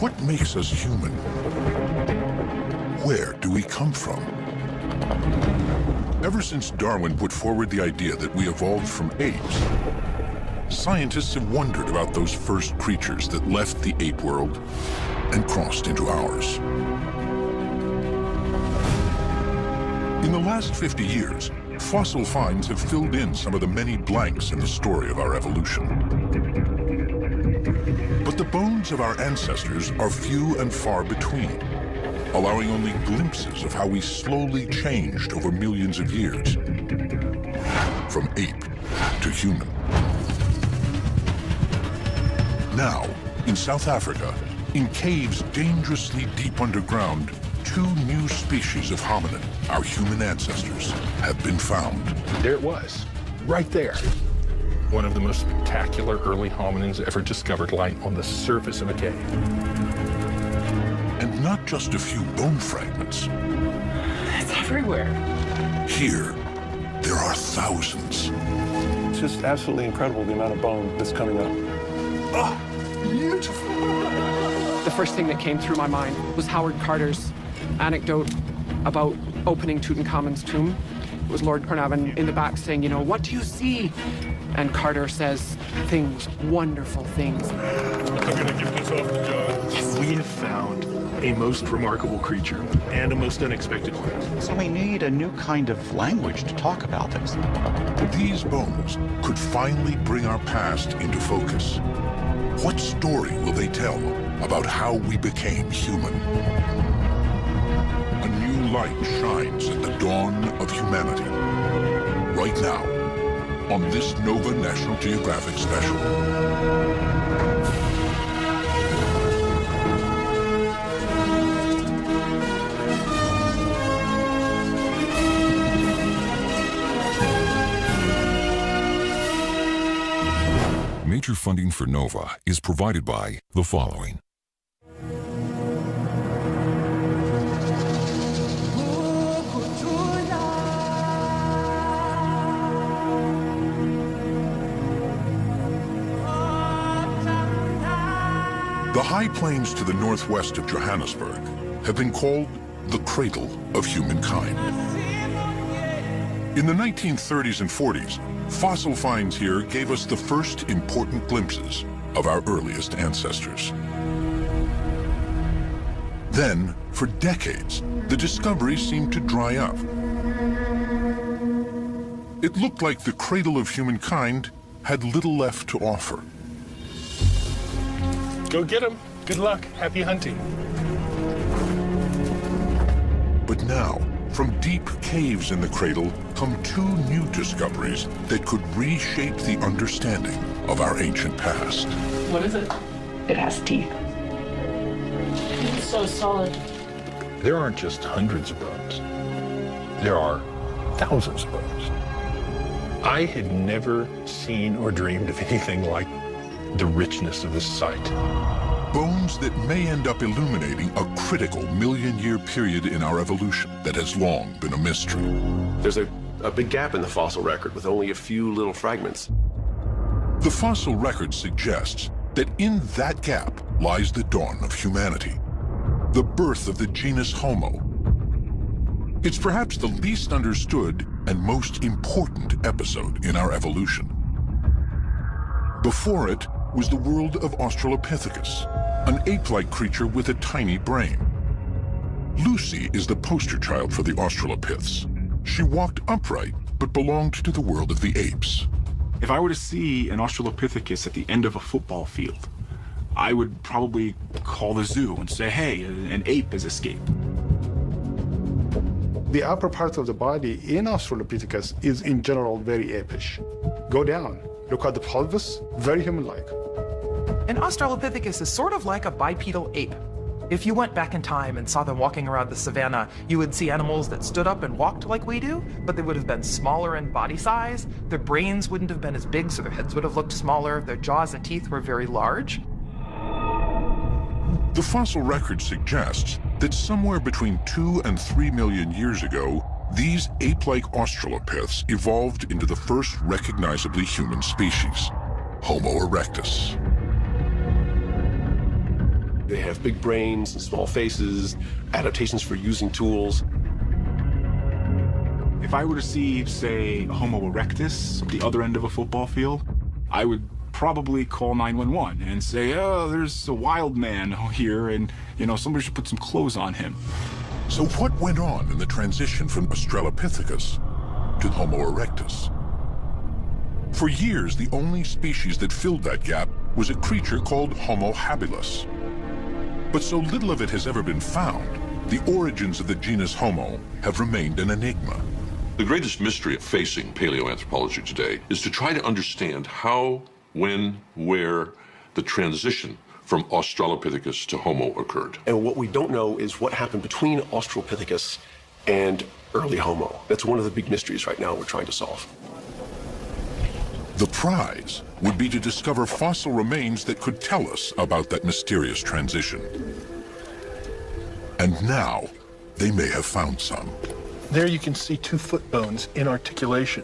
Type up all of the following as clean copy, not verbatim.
What makes us human? Where do we come from? Ever since Darwin put forward the idea that we evolved from apes, scientists have wondered about those first creatures that left the ape world and crossed into ours. In the last 50 years, fossil finds have filled in some of the many blanks in the story of our evolution. But the bones of our ancestors are few and far between, allowing only glimpses of how we slowly changed over millions of years, from ape to human. Now, in South Africa, in caves dangerously deep underground, 2 new species of hominin, our human ancestors, have been found. There it was, right there. One of the most spectacular early hominins ever discovered lying on the surface of a cave. And not just a few bone fragments. It's everywhere. Here, there are thousands. It's just absolutely incredible the amount of bone that's coming up. Ah, beautiful. The first thing that came through my mind was Howard Carter's anecdote about opening Tutankhamun's tomb. It was Lord Carnarvon in the back saying, you know, what do you see? And Carter says, things, wonderful things. I'm gonna give this off to John. Yes. We have found a most remarkable creature and a most unexpected one. So we need a new kind of language to talk about this. These bones could finally bring our past into focus. What story will they tell about how we became human? A new light shines at the dawn of humanity. Right now, on this Nova National Geographic special. Major funding for NOVA is provided by the following. The high plains to the northwest of Johannesburg have been called the cradle of humankind. In the 1930s and 40s, fossil finds here gave us the first important glimpses of our earliest ancestors. Then, for decades, the discoveries seemed to dry up. It looked like the cradle of humankind had little left to offer. Go get him. Good luck. Happy hunting. But now, from deep caves in the cradle come 2 new discoveries that could reshape the understanding of our ancient past. What is it? It has teeth. It's so solid. There aren't just hundreds of bones. There are thousands of bones. I had never seen or dreamed of anything like the richness of this site. Bones that may end up illuminating a critical million-year period in our evolution that has long been a mystery. There's a big gap in the fossil record with only a few little fragments. The fossil record suggests that in that gap lies the dawn of humanity, the birth of the genus Homo. It's perhaps the least understood and most important episode in our evolution. Before it was the world of Australopithecus, an ape-like creature with a tiny brain. Lucy is the poster child for the Australopiths. She walked upright, but belonged to the world of the apes. If I were to see an Australopithecus at the end of a football field, I would probably call the zoo and say, hey, an ape has escaped. The upper part of the body in Australopithecus is in general very apish. Go down, look at the pelvis, very human-like. An Australopithecus is sort of like a bipedal ape. If you went back in time and saw them walking around the savannah, you would see animals that stood up and walked like we do, but they would have been smaller in body size. Their brains wouldn't have been as big, so their heads would have looked smaller. Their jaws and teeth were very large. The fossil record suggests that somewhere between 2 and 3 million years ago, these ape-like Australopiths evolved into the first recognizably human species, Homo erectus. They have big brains and small faces, adaptations for using tools. If I were to see, say, a Homo erectus at the other end of a football field, I would probably call 911 and say, oh, there's a wild man here, and, somebody should put some clothes on him. So what went on in the transition from Australopithecus to Homo erectus? For years, the only species that filled that gap was a creature called Homo habilis. But so little of it has ever been found, the origins of the genus Homo have remained an enigma. The greatest mystery facing paleoanthropology today is to try to understand how, when, where the transition from Australopithecus to Homo occurred. And what we don't know is what happened between Australopithecus and early Homo. That's one of the big mysteries right now we're trying to solve. The prize would be to discover fossil remains that could tell us about that mysterious transition. And now, they may have found some. There you can see 2 foot bones in articulation.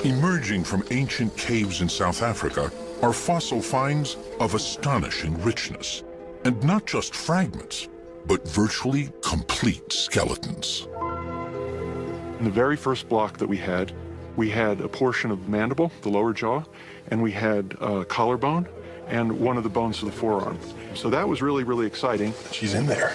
Emerging from ancient caves in South Africa are fossil finds of astonishing richness. And not just fragments, but virtually complete skeletons. In the very first block that we had a portion of mandible, the lower jaw, and we had collarbone and one of the bones of the forearm. So that was really, really exciting. She's in there.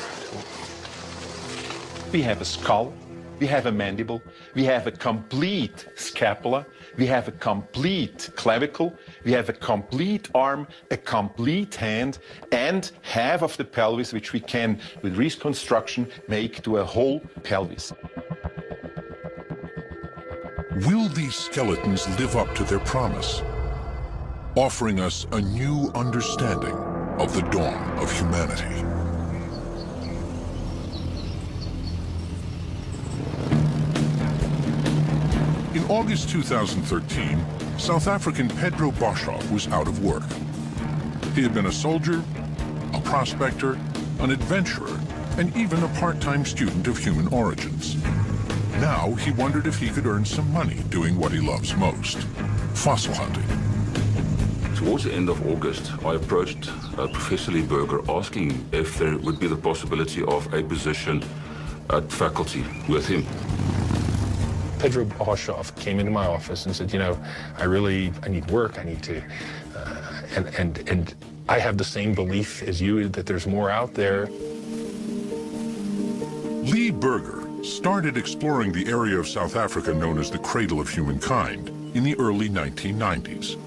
We have a skull, we have a mandible, we have a complete scapula, we have a complete clavicle, we have a complete arm, a complete hand, and half of the pelvis, which we can, with reconstruction, make to a whole pelvis. Will these skeletons live up to their promise, offering us a new understanding of the dawn of humanity? In August 2013, South African Pedro Boshoff was out of work. He had been a soldier, a prospector, an adventurer, and even a part-time student of human origins. Now he wondered if he could earn some money doing what he loves most, fossil hunting. Towards the end of August, I approached Professor Lee Berger asking if there would be the possibility of a position at faculty with him. Pedro Boshoff came into my office and said, I need work, I need to, and I have the same belief as you that there's more out there. Lee Berger started exploring the area of South Africa known as the cradle of humankind in the early 1990s.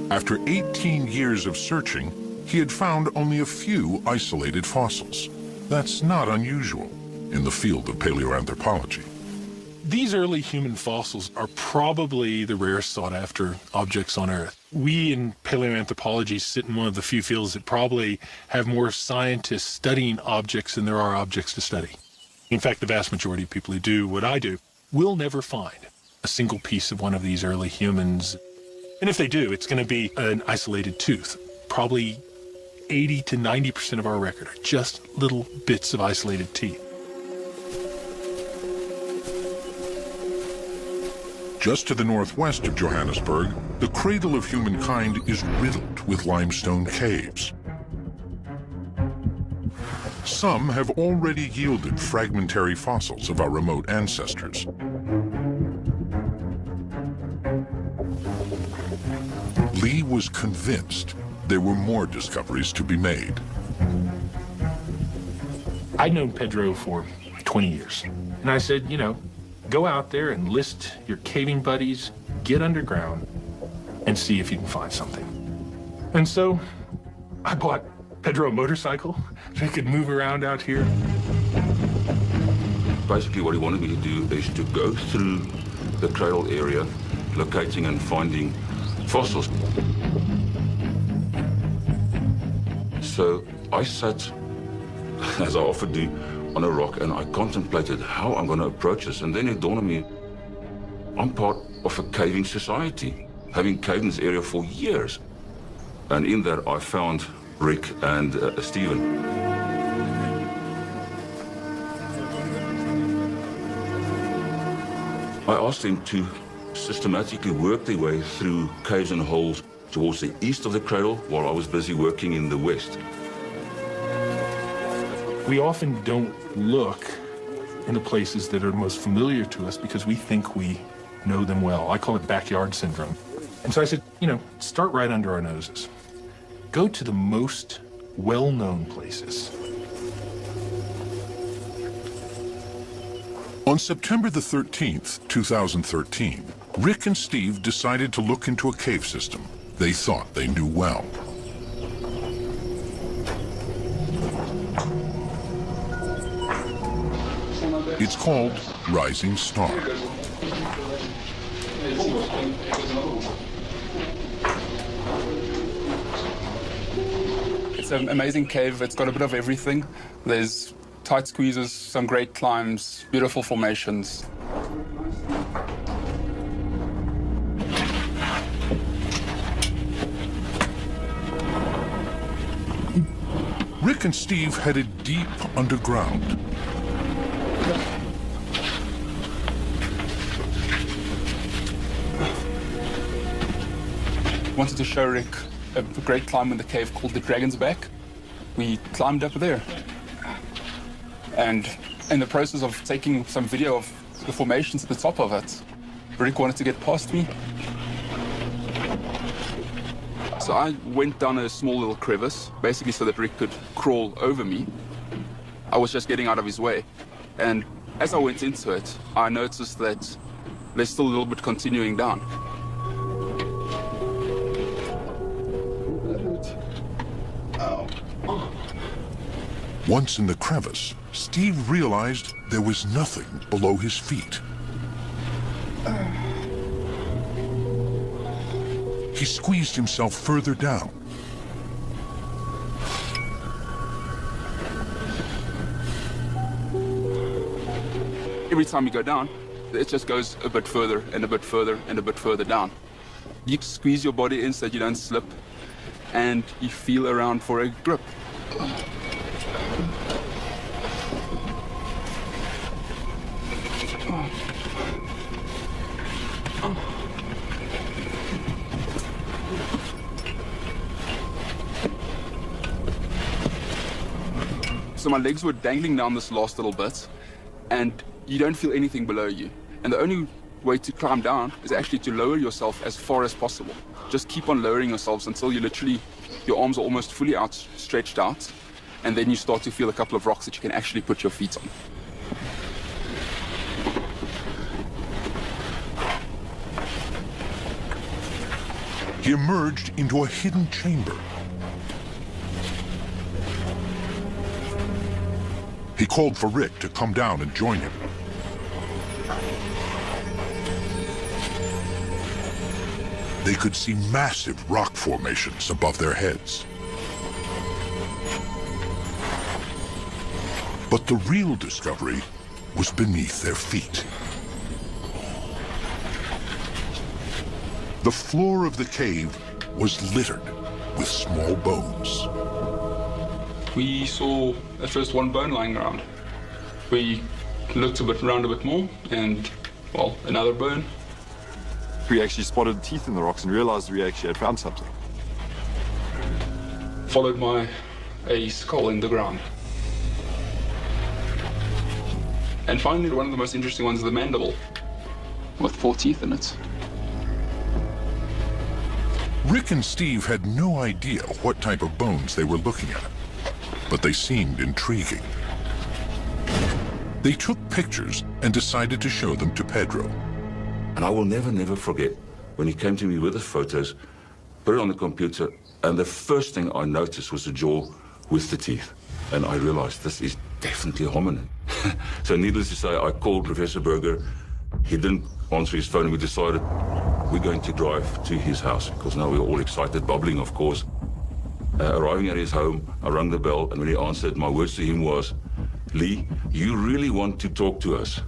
After 18 years of searching, he had found only a few isolated fossils. That's not unusual in the field of paleoanthropology. These early human fossils are probably the rarest sought-after objects on Earth. We in paleoanthropology sit in one of the few fields that probably have more scientists studying objects than there are objects to study. In fact, the vast majority of people who do what I do will never find a single piece of one of these early humans. And if they do, it's going to be an isolated tooth. Probably 80 to 90% of our record are just little bits of isolated teeth. Just to the northwest of Johannesburg, the cradle of humankind is riddled with limestone caves. Some have already yielded fragmentary fossils of our remote ancestors. Lee was convinced there were more discoveries to be made. I'd known Pedro for 20 years, and I said, go out there and list your caving buddies, get underground, and see if you can find something. And so I bought Pedro a motorcycle so he could move around out here. Basically, what he wanted me to do is to go through the cradle area, locating and finding fossils. So I sat, as I often do, on a rock, and I contemplated how I'm going to approach this. And then it dawned on me, I'm part of a caving society, having caved in this area for years. And in that, I found Rick and Stephen. I asked them to systematically work their way through caves and holes towards the east of the cradle while I was busy working in the west. We often don't look in the places that are most familiar to us because we think we know them well. I call it backyard syndrome. And so I said, start right under our noses. Go to the most well-known places. On September the 13th, 2013, Rick and Steve decided to look into a cave system they thought they knew well. It's called Rising Star. It's an amazing cave. It's got a bit of everything. There's tight squeezes, some great climbs, beautiful formations. Rick and Steve headed deep underground. Wanted to show Rick a great climb in the cave called the Dragon's Back. We climbed up there. And in the process of taking some video of the formations at the top of it, Rick wanted to get past me. So I went down a small little crevice, basically so that Rick could crawl over me. I was just getting out of his way. And as I went into it, I noticed that there's still a little bit continuing down. Once in the crevice, Steve realized there was nothing below his feet. He squeezed himself further down. Every time you go down, it just goes a bit further and a bit further and a bit further down. You squeeze your body in so that you don't slip, and you feel around for a grip. So my legs were dangling down this last little bit, and you don't feel anything below you. And the only way to climb down is actually to lower yourself as far as possible. Just keep on lowering yourselves until you literally, your arms are almost fully stretched out, and then you start to feel a couple of rocks that you can actually put your feet on. He emerged into a hidden chamber. He called for Rick to come down and join him. They could see massive rock formations above their heads. But the real discovery was beneath their feet. The floor of the cave was littered with small bones. We saw at first one bone lying around. We looked around a bit more, and, well, another bone. We actually spotted teeth in the rocks and realized we actually had found something. Followed by a skull in the ground. And finally, one of the most interesting ones is the mandible, with 4 teeth in it. Rick and Steve had no idea what type of bones they were looking at, but they seemed intriguing. They took pictures and decided to show them to Pedro. And I will never forget when he came to me with the photos, put it on the computer, and the first thing I noticed was the jaw with the teeth. And I realized this is definitely a hominin. So needless to say, I called Professor Berger. He didn't answer his phone, and we decided we're going to drive to his house, because now we're all excited, bubbling, of course. Arriving at his home, I rang the bell, and when he answered, my words to him was, "Lee, you really want to talk to us?"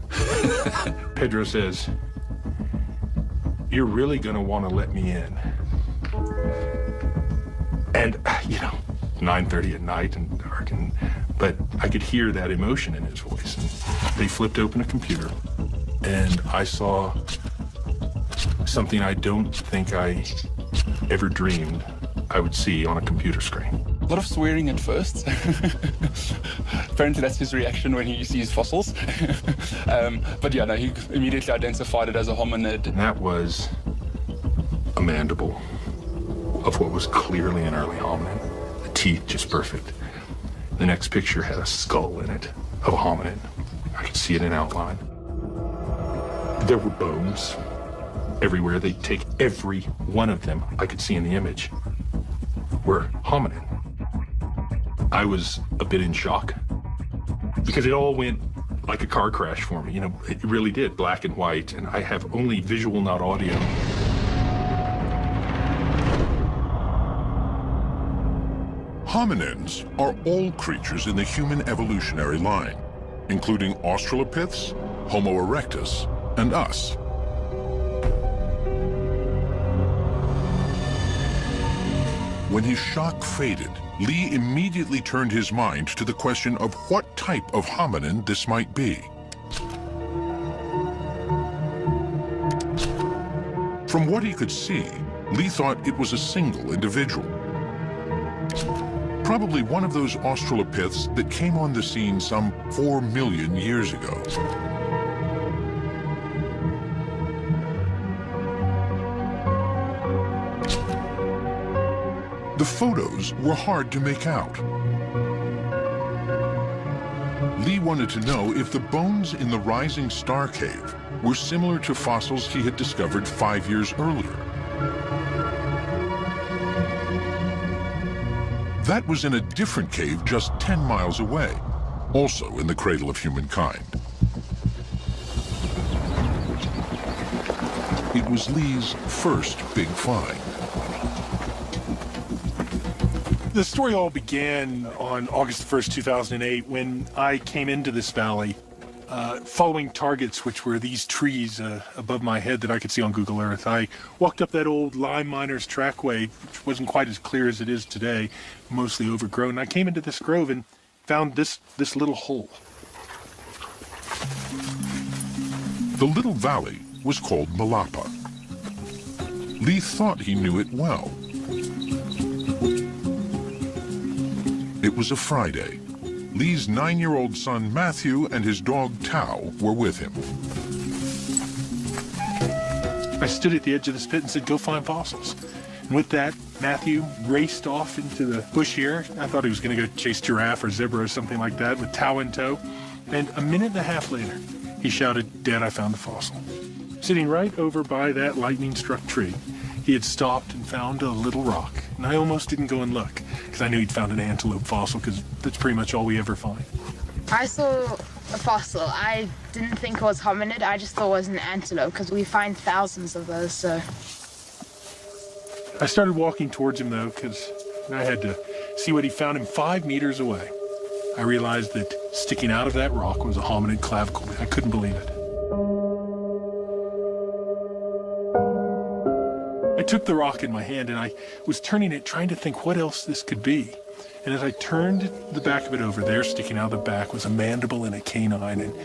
Pedro says, "You're really going to want to let me in." And, 9:30 at night and dark, but I could hear that emotion in his voice. And they flipped open a computer, and I saw something I don't think I ever dreamed I would see on a computer screen. A lot of swearing at first. Apparently that's his reaction when he sees fossils. But yeah, no, he immediately identified it as a hominid. And that was a mandible of what was clearly an early hominid. The teeth just perfect. The next picture had a skull in it of a hominid. I could see it in outline. There were bones everywhere. They'd take every one of them I could see in the image were hominid. I was a bit in shock because it all went like a car crash for me. You know, it really did, black and white, and I have only visual, not audio. Hominins are all creatures in the human evolutionary line, including Australopiths, Homo erectus, and us. When his shock faded, Lee immediately turned his mind to the question of what type of hominin this might be. From what he could see, Lee thought it was a single individual. Probably one of those Australopiths that came on the scene some 4 million years ago. The photos were hard to make out. Lee wanted to know if the bones in the Rising Star Cave were similar to fossils he had discovered 5 years earlier. That was in a different cave just 10 miles away, also in the cradle of humankind. It was Lee's first big find. The story all began on August 1st, 2008, when I came into this valley following targets, which were these trees above my head that I could see on Google Earth. I walked up that old lime miner's trackway, which wasn't quite as clear as it is today, mostly overgrown. I came into this grove and found this little hole. The little valley was called Malapa. Lee thought he knew it well. It was a Friday. Lee's 9-year-old son, Matthew, and his dog, Tao, were with him. I stood at the edge of this pit and said, go find fossils. And with that, Matthew raced off into the bush here. I thought he was going to go chase giraffe or zebra or something like that with Tao in tow. And a minute and a half later, he shouted, Dad, I found a fossil. Sitting right over by that lightning-struck tree, he had stopped and found a little rock. And I almost didn't go and look, because I knew he'd found an antelope fossil, because that's pretty much all we ever find. I saw a fossil. I didn't think it was hominid. I just thought it was an antelope, because we find thousands of those, so. I started walking towards him, though, because I had to see what he found him 5 meters away. I realized that sticking out of that rock was a hominid clavicle. I couldn't believe it. I took the rock in my hand and I was turning it, trying to think what else this could be. And as I turned the back of it over, there, sticking out of the back, was a mandible and a canine. And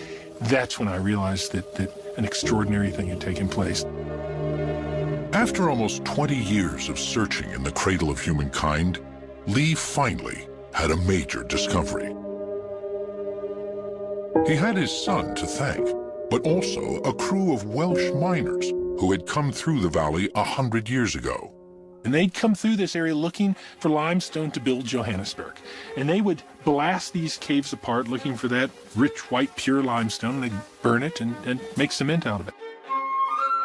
that's when I realized that an extraordinary thing had taken place. After almost 20 years of searching in the cradle of humankind, Lee finally had a major discovery. He had his son to thank, but also a crew of Welsh miners who had come through the valley 100 years ago. And they'd come through this area looking for limestone to build Johannesburg. And they would blast these caves apart looking for that rich, white, pure limestone. They'd burn it and make cement out of it.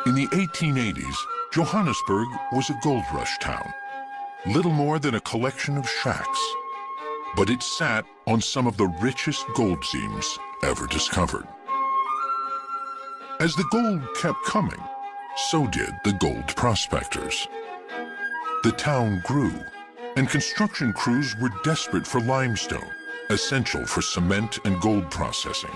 In the 1880s, Johannesburg was a gold rush town, little more than a collection of shacks. But it sat on some of the richest gold seams ever discovered. As the gold kept coming, so did the gold prospectors. The town grew, and construction crews were desperate for limestone, essential for cement and gold processing.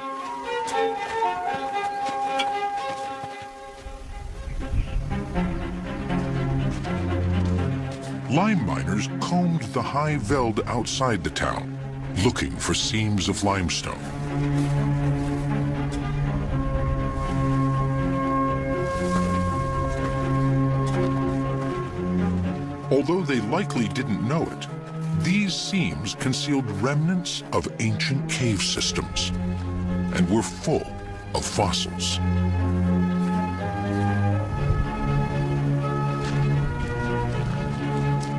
Lime miners combed the high veld outside the town, looking for seams of limestone. Although they likely didn't know it, these seams concealed remnants of ancient cave systems and were full of fossils.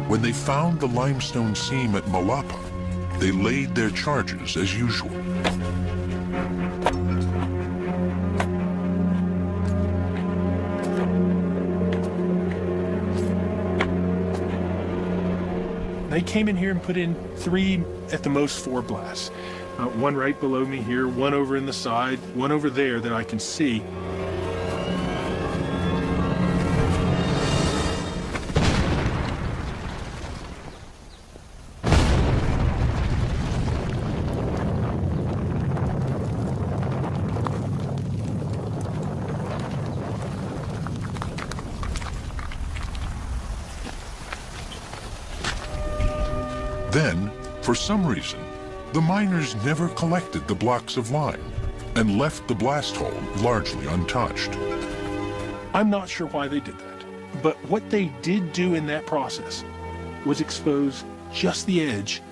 When they found the limestone seam at Malapa, they laid their charges as usual. They came in here and put in 3, at the most 4 blasts. One right below me here, one over in the side, one over there that I can see. Then, for some reason, the miners never collected the blocks of lime and left the blast hole largely untouched. I'm not sure why they did that, but what they did do in that process was expose just the edge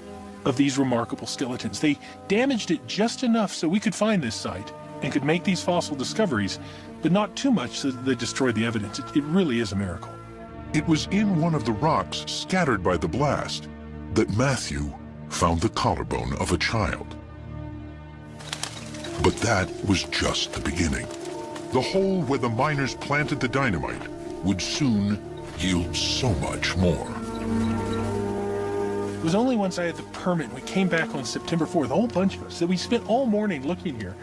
of these remarkable skeletons. They damaged it just enough so we could find this site and could make these fossil discoveries, but not too much so that they destroyed the evidence. It really is a miracle. It was in one of the rocks scattered by the blast that Matthew found the collarbone of a child. But that was just the beginning. The hole where the miners planted the dynamite would soon yield so much more. It was only once I had the permit, we came back on September 4th, a whole bunch of us, that we spent all morning looking here,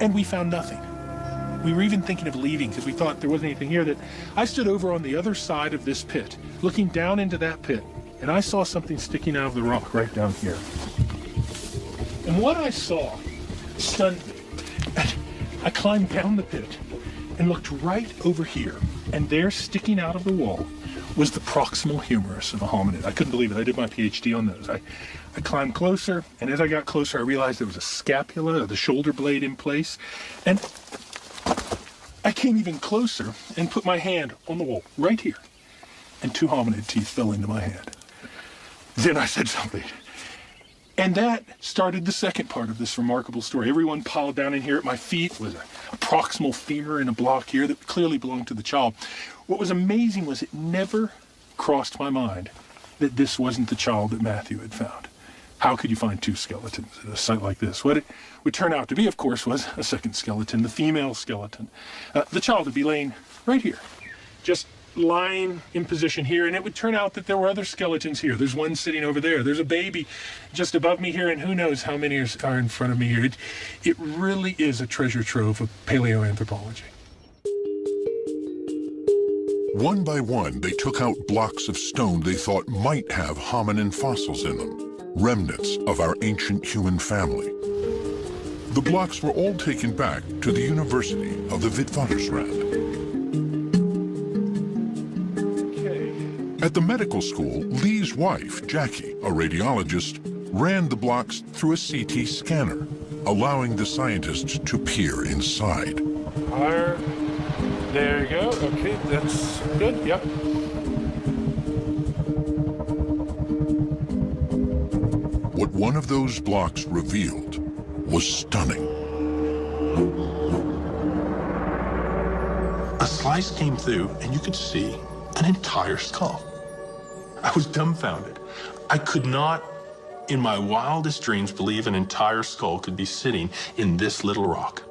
and we found nothing. We were even thinking of leaving because we thought there wasn't anything here. That I stood over on the other side of this pit, looking down into that pit, and I saw something sticking out of the rock right down here. And what I saw stunned me. I climbed down the pit and looked right over here, and there, sticking out of the wall, was the proximal humerus of a hominid. I couldn't believe it. I did my PhD on those. I climbed closer, and as I got closer, I realized there was a scapula, the shoulder blade in place, and I came even closer and put my hand on the wall, right here, and 2 hominid teeth fell into my hand. Then I said something. And that started the second part of this remarkable story. Everyone piled down in here at my feet with a proximal femur in a block here that clearly belonged to the child. What was amazing was it never crossed my mind that this wasn't the child that Matthew had found. How could you find 2 skeletons at a site like this? What it would turn out to be, of course, was a second skeleton, the female skeleton. The child would be laying right here, just lying in position here, and it would turn out that there were other skeletons here. There's one sitting over there. There's a baby just above me here, and who knows how many are in front of me here. It really is a treasure trove of paleoanthropology. One by one, they took out blocks of stone they thought might have hominin fossils in them, remnants of our ancient human family. The blocks were all taken back to the University of the Witwatersrand. At the medical school, Lee's wife, Jackie, a radiologist, ran the blocks through a CT scanner, allowing the scientists to peer inside. There you go. Okay, that's good. Yep. What one of those blocks revealed was stunning. A slice came through, and you could see an entire skull. I was dumbfounded. I could not, in my wildest dreams, believe an entire skull could be sitting in this little rock.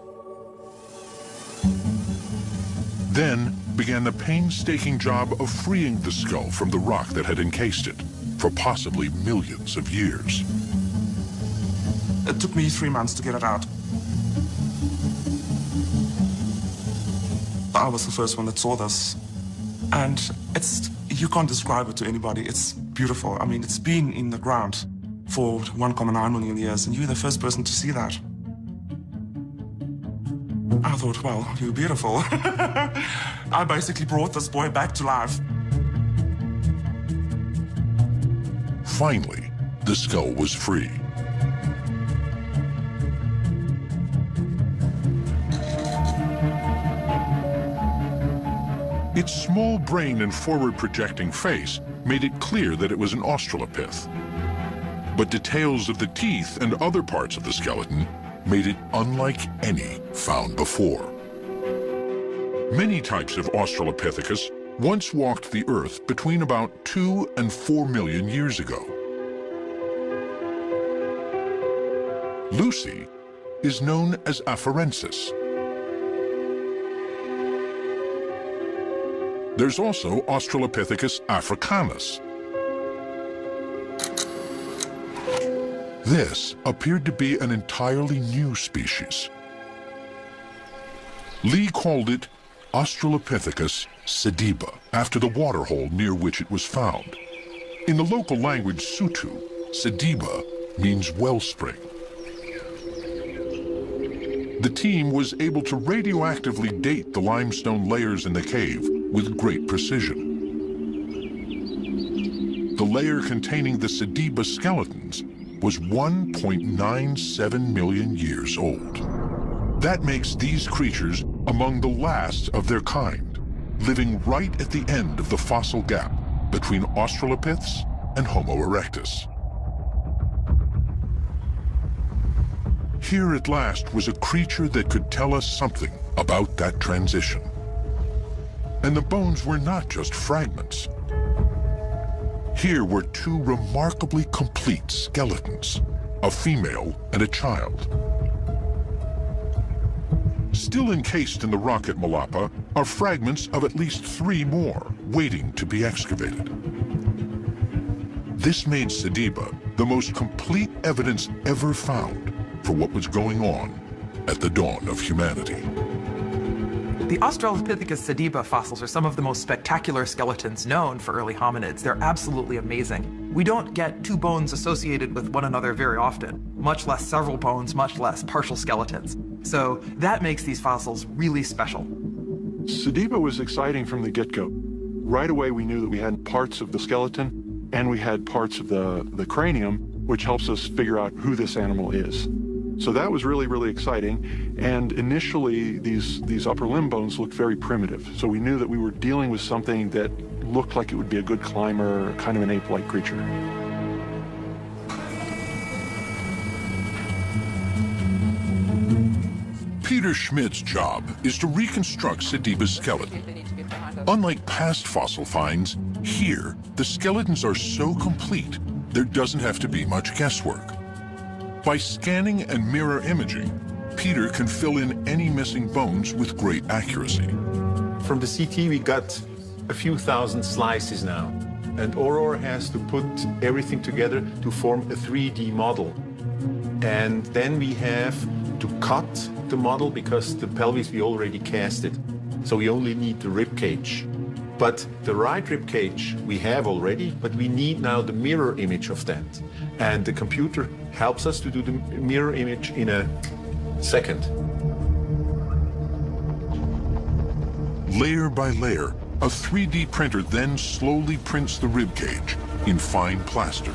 Then began the painstaking job of freeing the skull from the rock that had encased it for possibly millions of years. It took me 3 months to get it out. I was the first one that saw this. And you can't describe it to anybody. It's beautiful. I mean, it's been in the ground for 1.9 million years, and you're the first person to see that. I thought, well, you're beautiful. I basically brought this boy back to life. Finally, the skull was free. Its small brain and forward-projecting face made it clear that it was an Australopith. But details of the teeth and other parts of the skeleton made it unlike any found before. Many types of Australopithecus once walked the Earth between about 2 and 4 million years ago. Lucy is known as Afarensis. There's also Australopithecus africanus. This appeared to be an entirely new species. Lee called it Australopithecus sediba, after the waterhole near which it was found. In the local language Sutu, sediba means wellspring. The team was able to radioactively date the limestone layers in the cave with great precision. The layer containing the sediba skeletons was 1.97 million years old. That makes these creatures among the last of their kind, living right at the end of the fossil gap between Australopiths and Homo erectus. Here at last was a creature that could tell us something about that transition. And the bones were not just fragments. Here were two remarkably complete skeletons, a female and a child. Still encased in the rock at Malapa are fragments of at least 3 more, waiting to be excavated. This made sediba the most complete evidence ever found for what was going on at the dawn of humanity. The Australopithecus sediba fossils are some of the most spectacular skeletons known for early hominids. They're absolutely amazing. We don't get 2 bones associated with one another very often, much less several bones, much less partial skeletons. So that makes these fossils really special. Sediba was exciting from the get-go. Right away we knew that we had parts of the skeleton and we had parts of the cranium, which helps us figure out who this animal is. So that was really, really exciting. And initially, these upper limb bones looked very primitive. So we knew that we were dealing with something that looked like it would be a good climber, kind of an ape-like creature. Peter Schmidt's job is to reconstruct sediba's skeleton. Unlike past fossil finds, here, the skeletons are so complete, there doesn't have to be much guesswork. By scanning and mirror imaging, Peter can fill in any missing bones with great accuracy. From the CT, we got a few thousand slices now. And Aurora has to put everything together to form a 3D model. And then we have to cut the model because the pelvis we already cast it. So we only need the rib cage. But the right rib cage we have already, but we need now the mirror image of that. And the computer helps us to do the mirror image in a second. Layer by layer, a 3D printer then slowly prints the rib cage in fine plaster.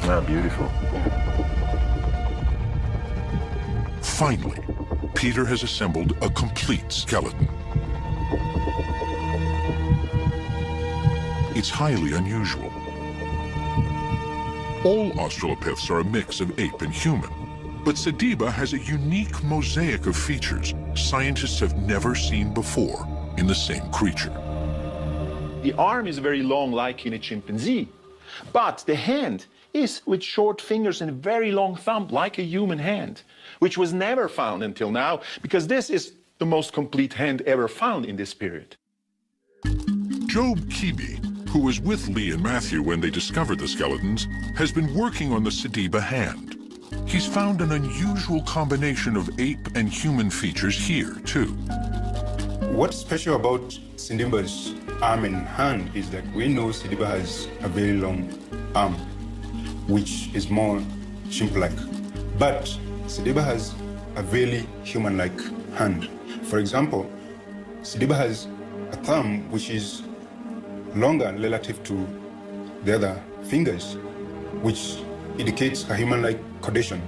Ah, beautiful. Finally, Peter has assembled a complete skeleton. It's highly unusual. All Australopiths are a mix of ape and human, but sediba has a unique mosaic of features scientists have never seen before in the same creature. The arm is very long, like in a chimpanzee, but the hand is with short fingers and a very long thumb, like a human hand, which was never found until now, because this is the most complete hand ever found in this period. Job Kibi, who was with Lee and Matthew when they discovered the skeletons, has been working on the sediba hand. He's found an unusual combination of ape and human features here, too. What's special about sediba's arm and hand is that we know sediba has a very long arm, which is more chimp-like. But sediba has a very human-like hand. For example, sediba has a thumb which is longer relative to the other fingers, which indicates a human-like condition.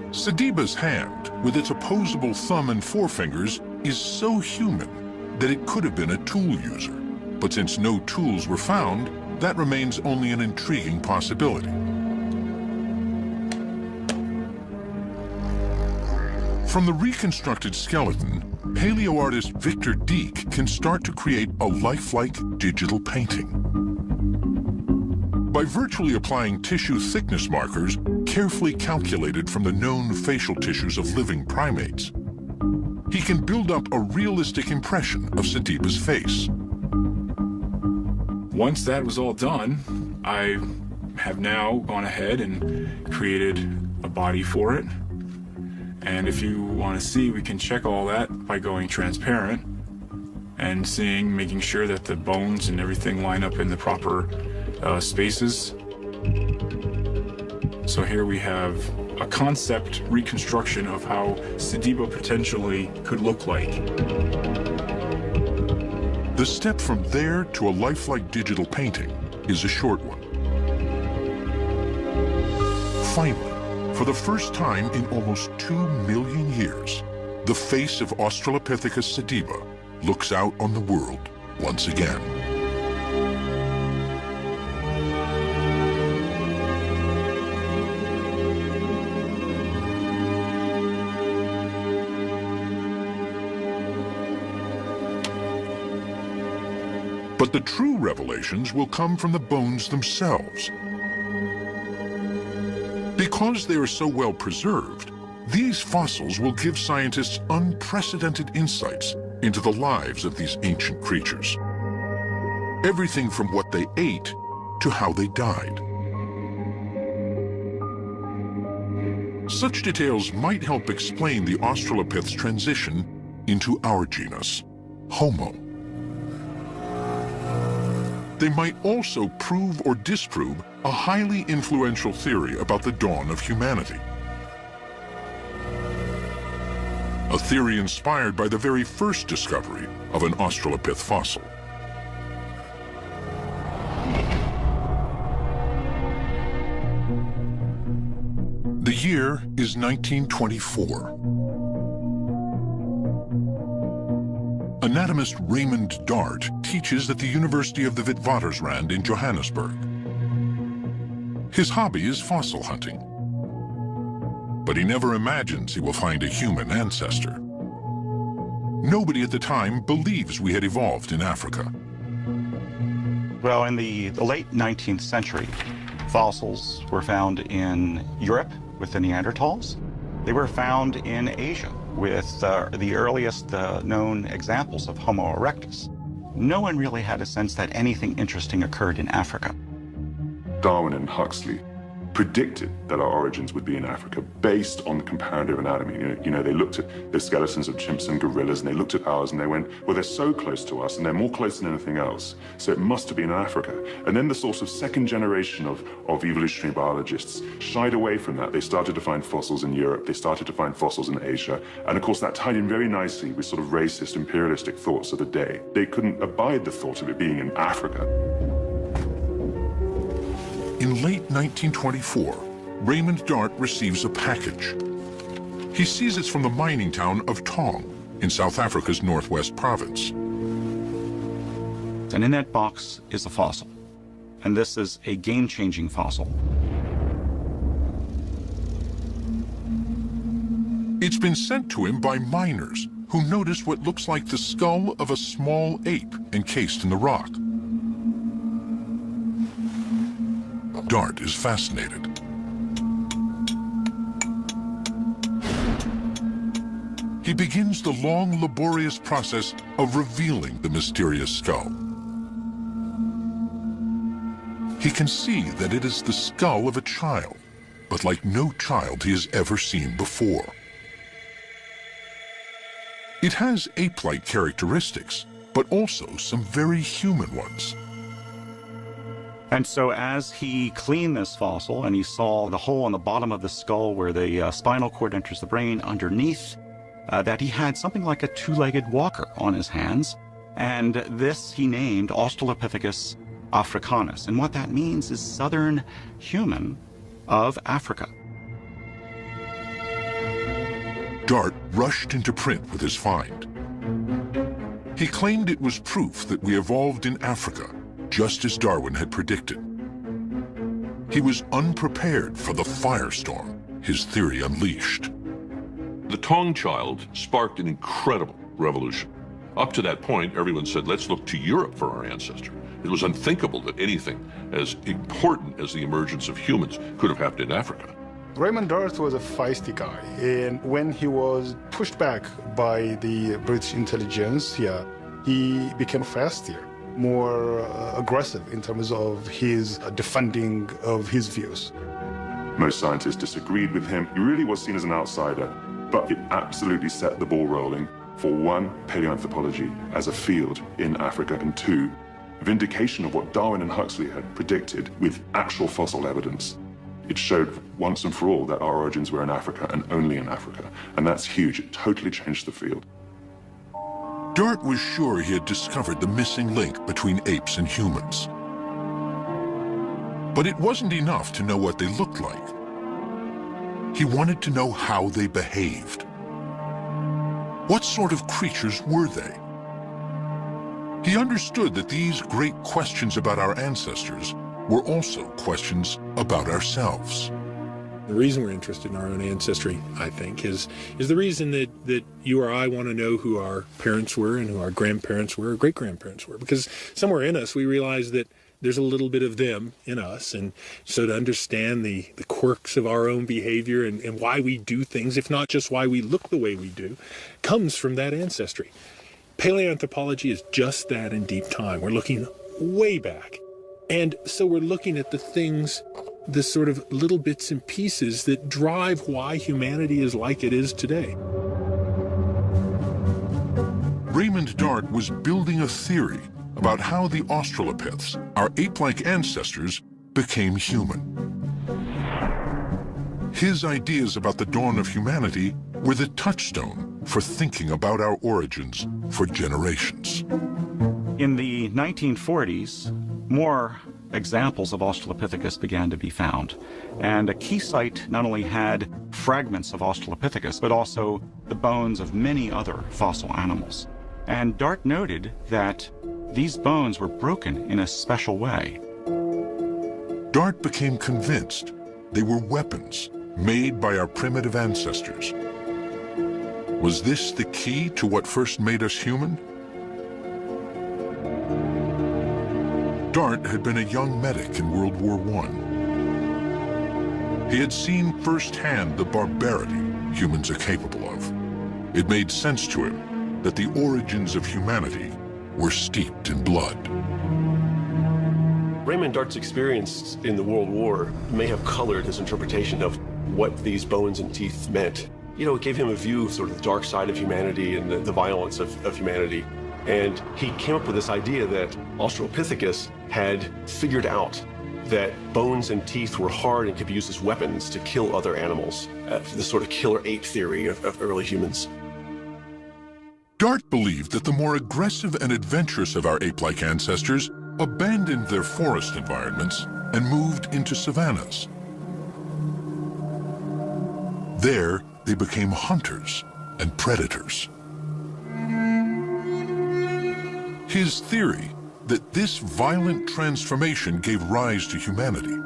Sediba's hand, with its opposable thumb and forefingers, is so human that it could have been a tool user. But since no tools were found, that remains only an intriguing possibility. From the reconstructed skeleton, paleo artist Victor Dieck can start to create a lifelike digital painting. By virtually applying tissue thickness markers carefully calculated from the known facial tissues of living primates, he can build up a realistic impression of Sediba's face. Once that was all done, I have now gone ahead and created a body for it. And if you want to see, we can check all that by going transparent and making sure that the bones and everything line up in the proper spaces. So here we have a concept reconstruction of how Sediba potentially could look like. The step from there to a lifelike digital painting is a short one. Finally, for the first time in almost 2 million years, the face of Australopithecus sediba looks out on the world once again. But the true revelations will come from the bones themselves. Because they are so well preserved, these fossils will give scientists unprecedented insights into the lives of these ancient creatures. Everything from what they ate to how they died. Such details might help explain the Australopith's transition into our genus, Homo. They might also prove or disprove a highly influential theory about the dawn of humanity. A theory inspired by the very first discovery of an Australopith fossil. The year is 1924. Anatomist Raymond Dart teaches at the University of the Witwatersrand in Johannesburg. His hobby is fossil hunting, but he never imagines he will find a human ancestor. Nobody at the time believes we had evolved in Africa. Well, in the late 19th century, fossils were found in Europe with the Neanderthals. They were found in Asia with the earliest known examples of Homo erectus. No one really had a sense that anything interesting occurred in Africa. Darwin and Huxley predicted that our origins would be in Africa based on the comparative anatomy. You know, they looked at the skeletons of chimps and gorillas, and they looked at ours, and they went, well, they're so close to us, and they're more close than anything else, so it must have been in Africa. And then the sort of second generation of evolutionary biologists shied away from that. They started to find fossils in Europe, they started to find fossils in Asia, and of course that tied in very nicely with sort of racist, imperialistic thoughts of the day. They couldn't abide the thought of it being in Africa. In late 1924, Raymond Dart receives a package. He sees it's from the mining town of Tong in South Africa's Northwest Province. And in that box is a fossil. And this is a game-changing fossil. It's been sent to him by miners who notice what looks like the skull of a small ape encased in the rock. Dart is fascinated. He begins the long, laborious process of revealing the mysterious skull. He can see that it is the skull of a child, but like no child he has ever seen before. It has ape-like characteristics, but also some very human ones. And so as he cleaned this fossil and he saw the hole on the bottom of the skull where the spinal cord enters the brain underneath, that he had something like a two-legged walker on his hands. And this he named Australopithecus africanus. And what that means is southern human of Africa. Dart rushed into print with his find. He claimed it was proof that we evolved in Africa, just as Darwin had predicted. He was unprepared for the firestorm his theory unleashed. The Tong child sparked an incredible revolution. Up to that point, everyone said, let's look to Europe for our ancestor. It was unthinkable that anything as important as the emergence of humans could have happened in Africa. Raymond Dart was a feisty guy, and when he was pushed back by the British intelligence, he became faster, more aggressive in terms of his defending of his views. Most scientists disagreed with him. He really was seen as an outsider, but it absolutely set the ball rolling for one, paleoanthropology as a field in Africa, and two, vindication of what Darwin and Huxley had predicted with actual fossil evidence. It showed once and for all that our origins were in Africa and only in Africa, and that's huge. It totally changed the field. Dart was sure he had discovered the missing link between apes and humans. But it wasn't enough to know what they looked like. He wanted to know how they behaved. What sort of creatures were they? He understood that these great questions about our ancestors were also questions about ourselves. The reason we're interested in our own ancestry, I think, is the reason that you or I want to know who our parents were and who our grandparents were or great-grandparents were. Because somewhere in us, we realize that there's a little bit of them in us. And so to understand the quirks of our own behavior and why we do things, if not just why we look the way we do, comes from that ancestry. Paleoanthropology is just that in deep time. We're looking way back. And so we're looking at the things, the sort of little bits and pieces that drive why humanity is like it is today. Raymond Dart was building a theory about how the Australopiths, our ape-like ancestors, became human. His ideas about the dawn of humanity were the touchstone for thinking about our origins for generations. In the 1940s, more examples of Australopithecus began to be found. And a key site not only had fragments of Australopithecus, but also the bones of many other fossil animals. And Dart noted that these bones were broken in a special way. Dart became convinced they were weapons made by our primitive ancestors. Was this the key to what first made us human? Dart had been a young medic in World War I. He had seen firsthand the barbarity humans are capable of. It made sense to him that the origins of humanity were steeped in blood. Raymond Dart's experience in the World War may have colored his interpretation of what these bones and teeth meant. You know, it gave him a view of sort of the dark side of humanity and the violence of humanity. And he came up with this idea that Australopithecus had figured out that bones and teeth were hard and could be used as weapons to kill other animals. This sort of killer ape theory of early humans. Dart believed that the more aggressive and adventurous of our ape-like ancestors abandoned their forest environments and moved into savannas. There, they became hunters and predators. His theory that this violent transformation gave rise to humanity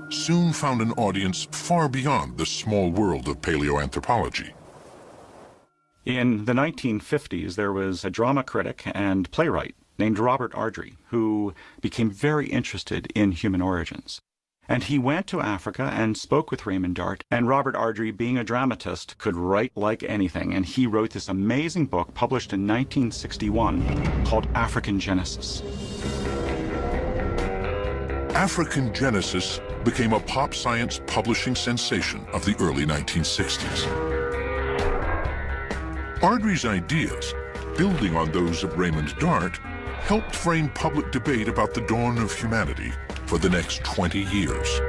soon found an audience far beyond the small world of paleoanthropology. In the 1950s, there was a drama critic and playwright named Robert Ardrey who became very interested in human origins. And he went to Africa and spoke with Raymond Dart, and Robert Ardrey, being a dramatist, could write like anything, and he wrote this amazing book published in 1961 called African Genesis. African Genesis became a pop science publishing sensation of the early 1960s. Ardrey's ideas, building on those of Raymond Dart, helped frame public debate about the dawn of humanity for the next 20 years.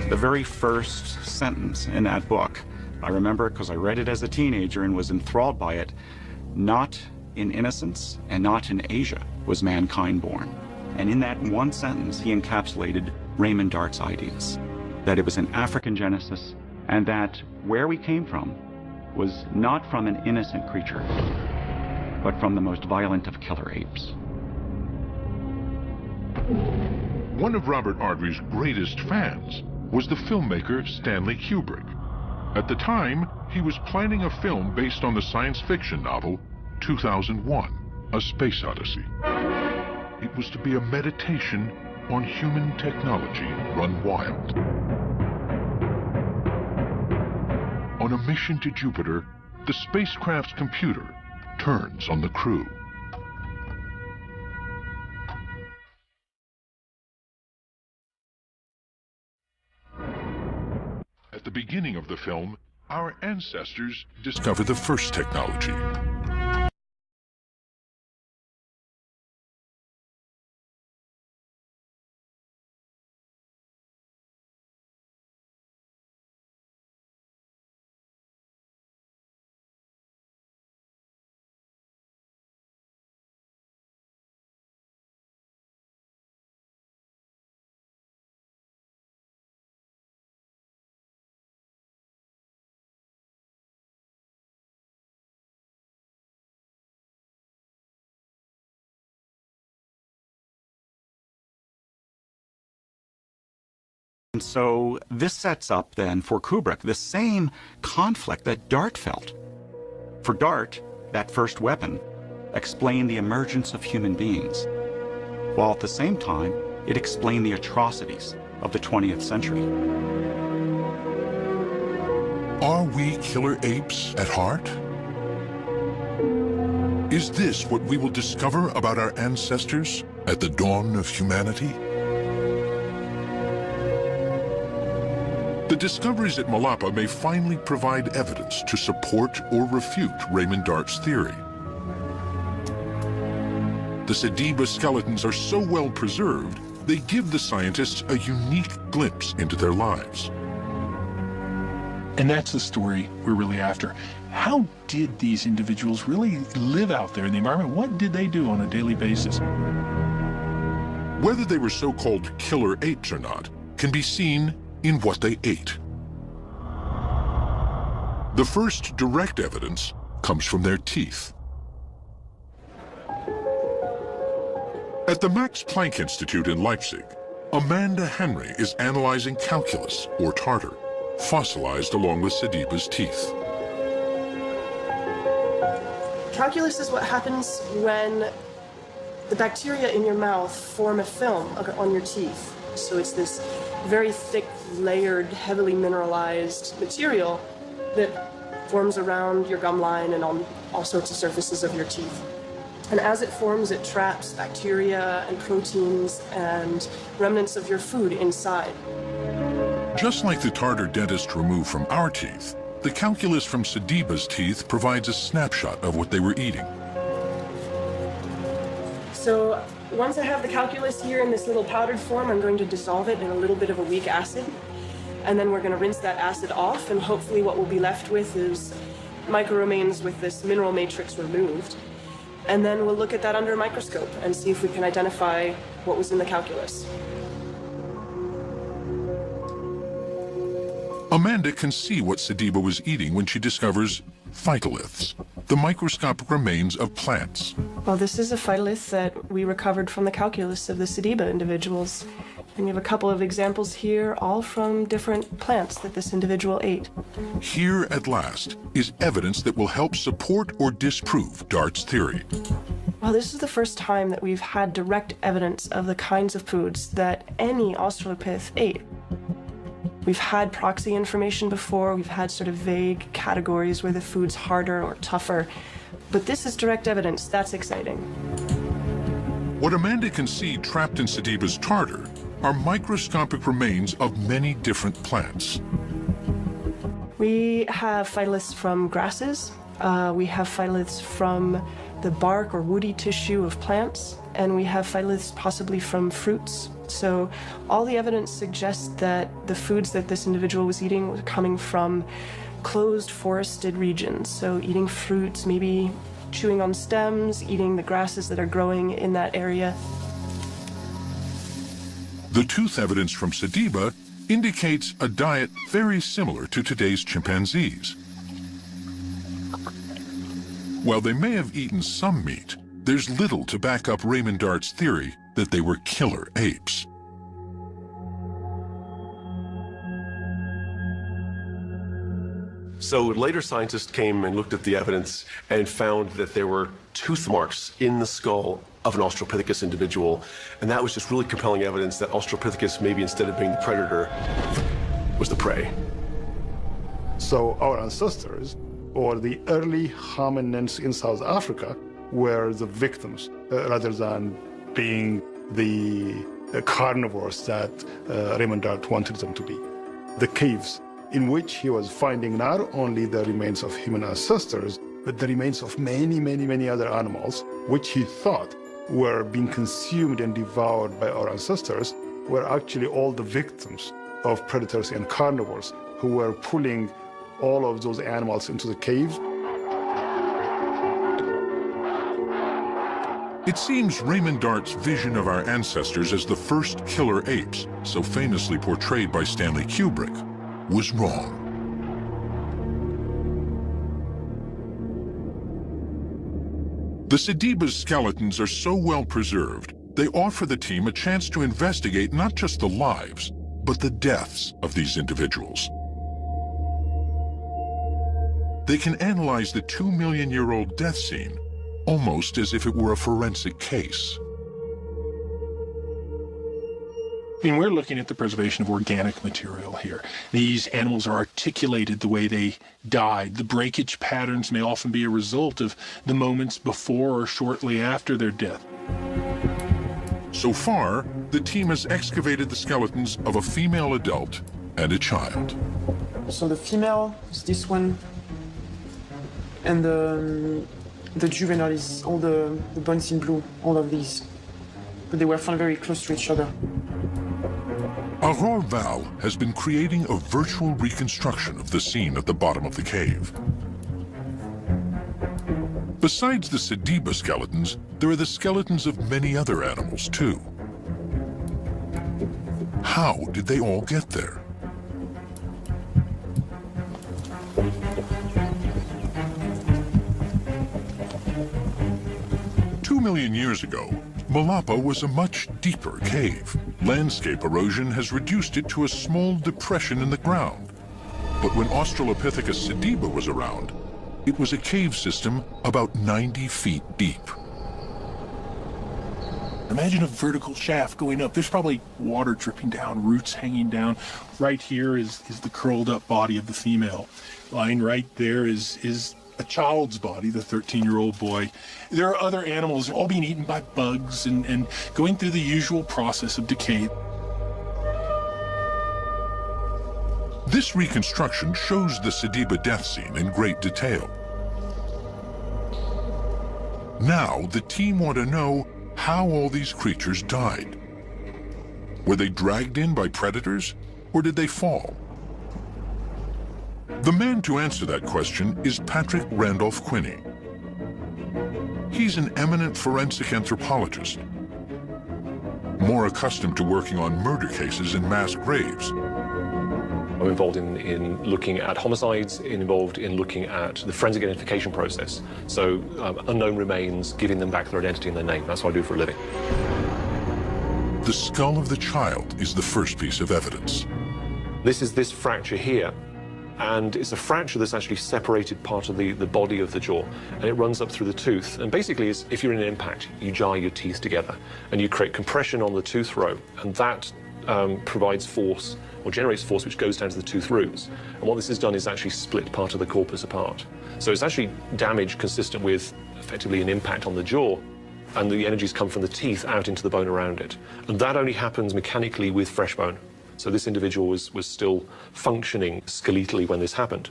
The very first sentence in that book, I remember it because I read it as a teenager and was enthralled by it. Not in innocence and not in Asia was mankind born. And in that one sentence, he encapsulated Raymond Dart's ideas, that it was an African genesis, and that where we came from was not from an innocent creature, but from the most violent of killer apes. One of Robert Ardrey's greatest fans was the filmmaker Stanley Kubrick. At the time, he was planning a film based on the science fiction novel 2001, A Space Odyssey. It was to be a meditation on human technology run wild. On a mission to Jupiter, the spacecraft's computer turns on the crew. At the beginning of the film, our ancestors discover the first technology. And so this sets up then for Kubrick the same conflict that Dart felt. For Dart, that first weapon explained the emergence of human beings, while at the same time it explained the atrocities of the 20th century. Are we killer apes at heart? Is this what we will discover about our ancestors at the dawn of humanity? The discoveries at Malapa may finally provide evidence to support or refute Raymond Dart's theory. The Sediba skeletons are so well preserved, they give the scientists a unique glimpse into their lives. And that's the story we're really after. How did these individuals really live out there in the environment? What did they do on a daily basis? Whether they were so-called killer apes or not can be seen in what they ate. The first direct evidence comes from their teeth. At the Max Planck Institute in Leipzig, Amanda Henry is analyzing calculus, or tartar, fossilized along with Sediba's teeth. Calculus is what happens when the bacteria in your mouth form a film on your teeth. So it's this very thick, layered, heavily mineralized material that forms around your gum line and on all sorts of surfaces of your teeth. And as it forms, it traps bacteria and proteins and remnants of your food inside. Just like the tartar dentists remove from our teeth, the calculus from Sediba's teeth provides a snapshot of what they were eating. So once I have the calculus here in this little powdered form, I'm going to dissolve it in a little bit of a weak acid. And then we're going to rinse that acid off, and hopefully what we'll be left with is microremains with this mineral matrix removed. And then we'll look at that under a microscope and see if we can identify what was in the calculus. Amanda can see what Sediba was eating when she discovers phytoliths, the microscopic remains of plants. Well, this is a phytolith that we recovered from the calculus of the Sediba individuals. And we have a couple of examples here, all from different plants that this individual ate. Here, at last, is evidence that will help support or disprove Dart's theory. Well, this is the first time that we've had direct evidence of the kinds of foods that any Australopith ate. We've had proxy information before, we've had sort of vague categories where the food's harder or tougher, but this is direct evidence. That's exciting. What Amanda can see trapped in Sediba's tartar are microscopic remains of many different plants. We have phytoliths from grasses, we have phytoliths from the bark or woody tissue of plants, and we have phytoliths possibly from fruits. So all the evidence suggests that the foods that this individual was eating were coming from closed forested regions. So eating fruits, maybe chewing on stems, eating the grasses that are growing in that area. The tooth evidence from Sediba indicates a diet very similar to today's chimpanzees. While they may have eaten some meat, there's little to back up Raymond Dart's theory that they were killer apes. So later scientists came and looked at the evidence and found that there were tooth marks in the skull of an Australopithecus individual. And that was just really compelling evidence that Australopithecus, maybe instead of being the predator, was the prey. So our ancestors, or the early hominins in South Africa, were the victims rather than being the carnivores that Raymond Dart wanted them to be. The caves in which he was finding not only the remains of human ancestors, but the remains of many, many, many other animals, which he thought were being consumed and devoured by our ancestors, were actually all the victims of predators and carnivores who were pulling all of those animals into the cave. It seems Raymond Dart's vision of our ancestors as the first killer apes, so famously portrayed by Stanley Kubrick, was wrong. The Sediba's skeletons are so well preserved, they offer the team a chance to investigate not just the lives, but the deaths of these individuals. They can analyze the 2-million-year-old death scene almost as if it were a forensic case. I mean, we're looking at the preservation of organic material here. These animals are articulated the way they died. The breakage patterns may often be a result of the moments before or shortly after their death. So far, the team has excavated the skeletons of a female adult and a child. So the female is this one, and the juvenile is all the bones in blue, all of these. But they were found very close to each other. Aurore Val has been creating a virtual reconstruction of the scene at the bottom of the cave. Besides the Sediba skeletons, there are the skeletons of many other animals, too. How did they all get there? Two million years ago, Malapa was a much deeper cave. Landscape erosion has reduced it to a small depression in the ground. But when Australopithecus sediba was around, it was a cave system about 90 feet deep. Imagine a vertical shaft going up. There's probably water dripping down, roots hanging down. Right here is the curled up body of the female. Lying right there is a child's body, the 13-year-old boy. There are other animals all being eaten by bugs and going through the usual process of decay. This reconstruction shows the Sediba death scene in great detail. Now, the team want to know how all these creatures died. Were they dragged in by predators, or did they fall? The man to answer that question is Patrick Randolph Quinney. He's an eminent forensic anthropologist, more accustomed to working on murder cases and mass graves. I'm involved in looking at homicides, involved in looking at the forensic identification process. So unknown remains, giving them back their identity and their name. That's what I do for a living. The skull of the child is the first piece of evidence. This is this fracture here. And it's a fracture that's actually separated part of the body of the jaw, and it runs up through the tooth. And basically, if you're in an impact, you jar your teeth together, and you create compression on the tooth row, and that provides force, or generates force, which goes down to the tooth roots. And what this has done is actually split part of the corpus apart. So it's actually damage consistent with, effectively, an impact on the jaw, and the energies come from the teeth out into the bone around it. And that only happens mechanically with fresh bone. So this individual was still functioning skeletally when this happened.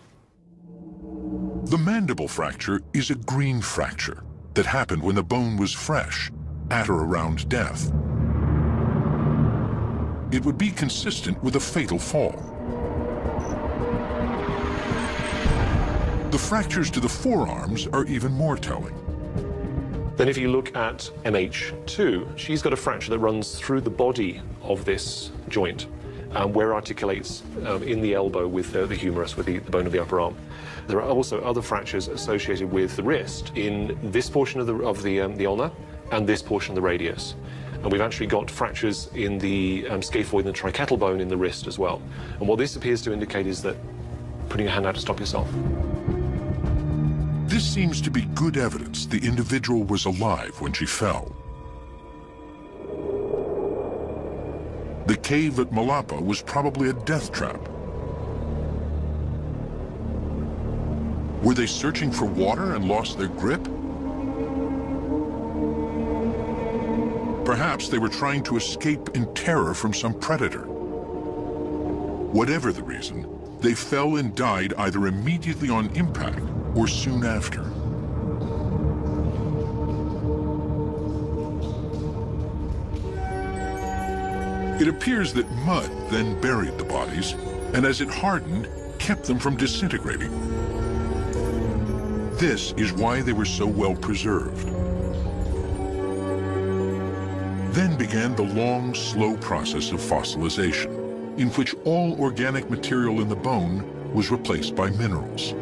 The mandible fracture is a green fracture that happened when the bone was fresh, at or around death. It would be consistent with a fatal fall. The fractures to the forearms are even more telling. Then if you look at MH2, she's got a fracture that runs through the body of this joint, where it articulates in the elbow with the humerus, with the bone of the upper arm. There are also other fractures associated with the wrist in this portion of the ulna and this portion of the radius. And we've actually got fractures in the scaphoid and the trichettal bone in the wrist as well. And what this appears to indicate is that putting a hand out to stop yourself. This seems to be good evidence the individual was alive when she fell. The cave at Malapa was probably a death trap. Were they searching for water and lost their grip? Perhaps they were trying to escape in terror from some predator. Whatever the reason, they fell and died either immediately on impact or soon after. It appears that mud then buried the bodies, and as it hardened, kept them from disintegrating. This is why they were so well preserved. Then began the long, slow process of fossilization, in which all organic material in the bone was replaced by minerals.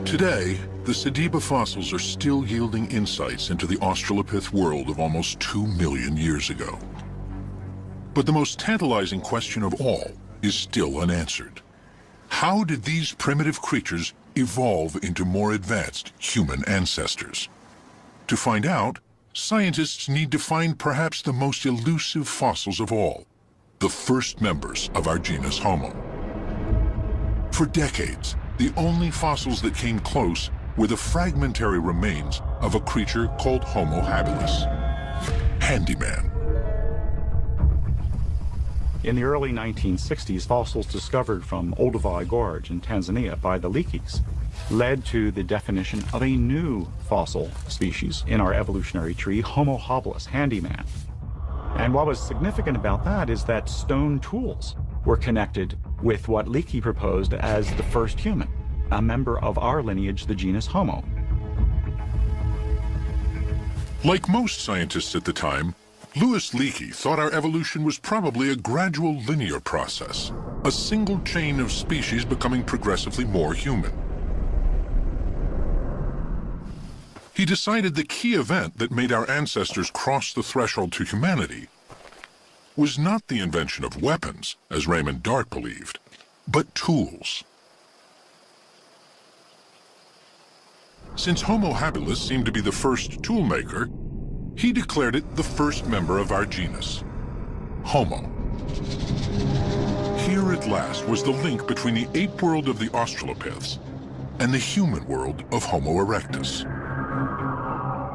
Today, the Sediba fossils are still yielding insights into the Australopith world of almost 2 million years ago. But the most tantalizing question of all is still unanswered. How did these primitive creatures evolve into more advanced human ancestors? To find out, scientists need to find perhaps the most elusive fossils of all, the first members of our genus Homo. For decades, the only fossils that came close were the fragmentary remains of a creature called Homo habilis, handyman. In the early 1960s, fossils discovered from Olduvai Gorge in Tanzania by the Leakeys led to the definition of a new fossil species in our evolutionary tree, Homo habilis, handyman. And what was significant about that is that stone tools were connected with what Leakey proposed as the first human, a member of our lineage, the genus Homo. Like most scientists at the time, Louis Leakey thought our evolution was probably a gradual linear process, a single chain of species becoming progressively more human. He decided the key event that made our ancestors cross the threshold to humanity was not the invention of weapons, as Raymond Dart believed, but tools. Since Homo habilis seemed to be the first tool maker, he declared it the first member of our genus, Homo. Here at last was the link between the ape world of the Australopiths and the human world of Homo erectus.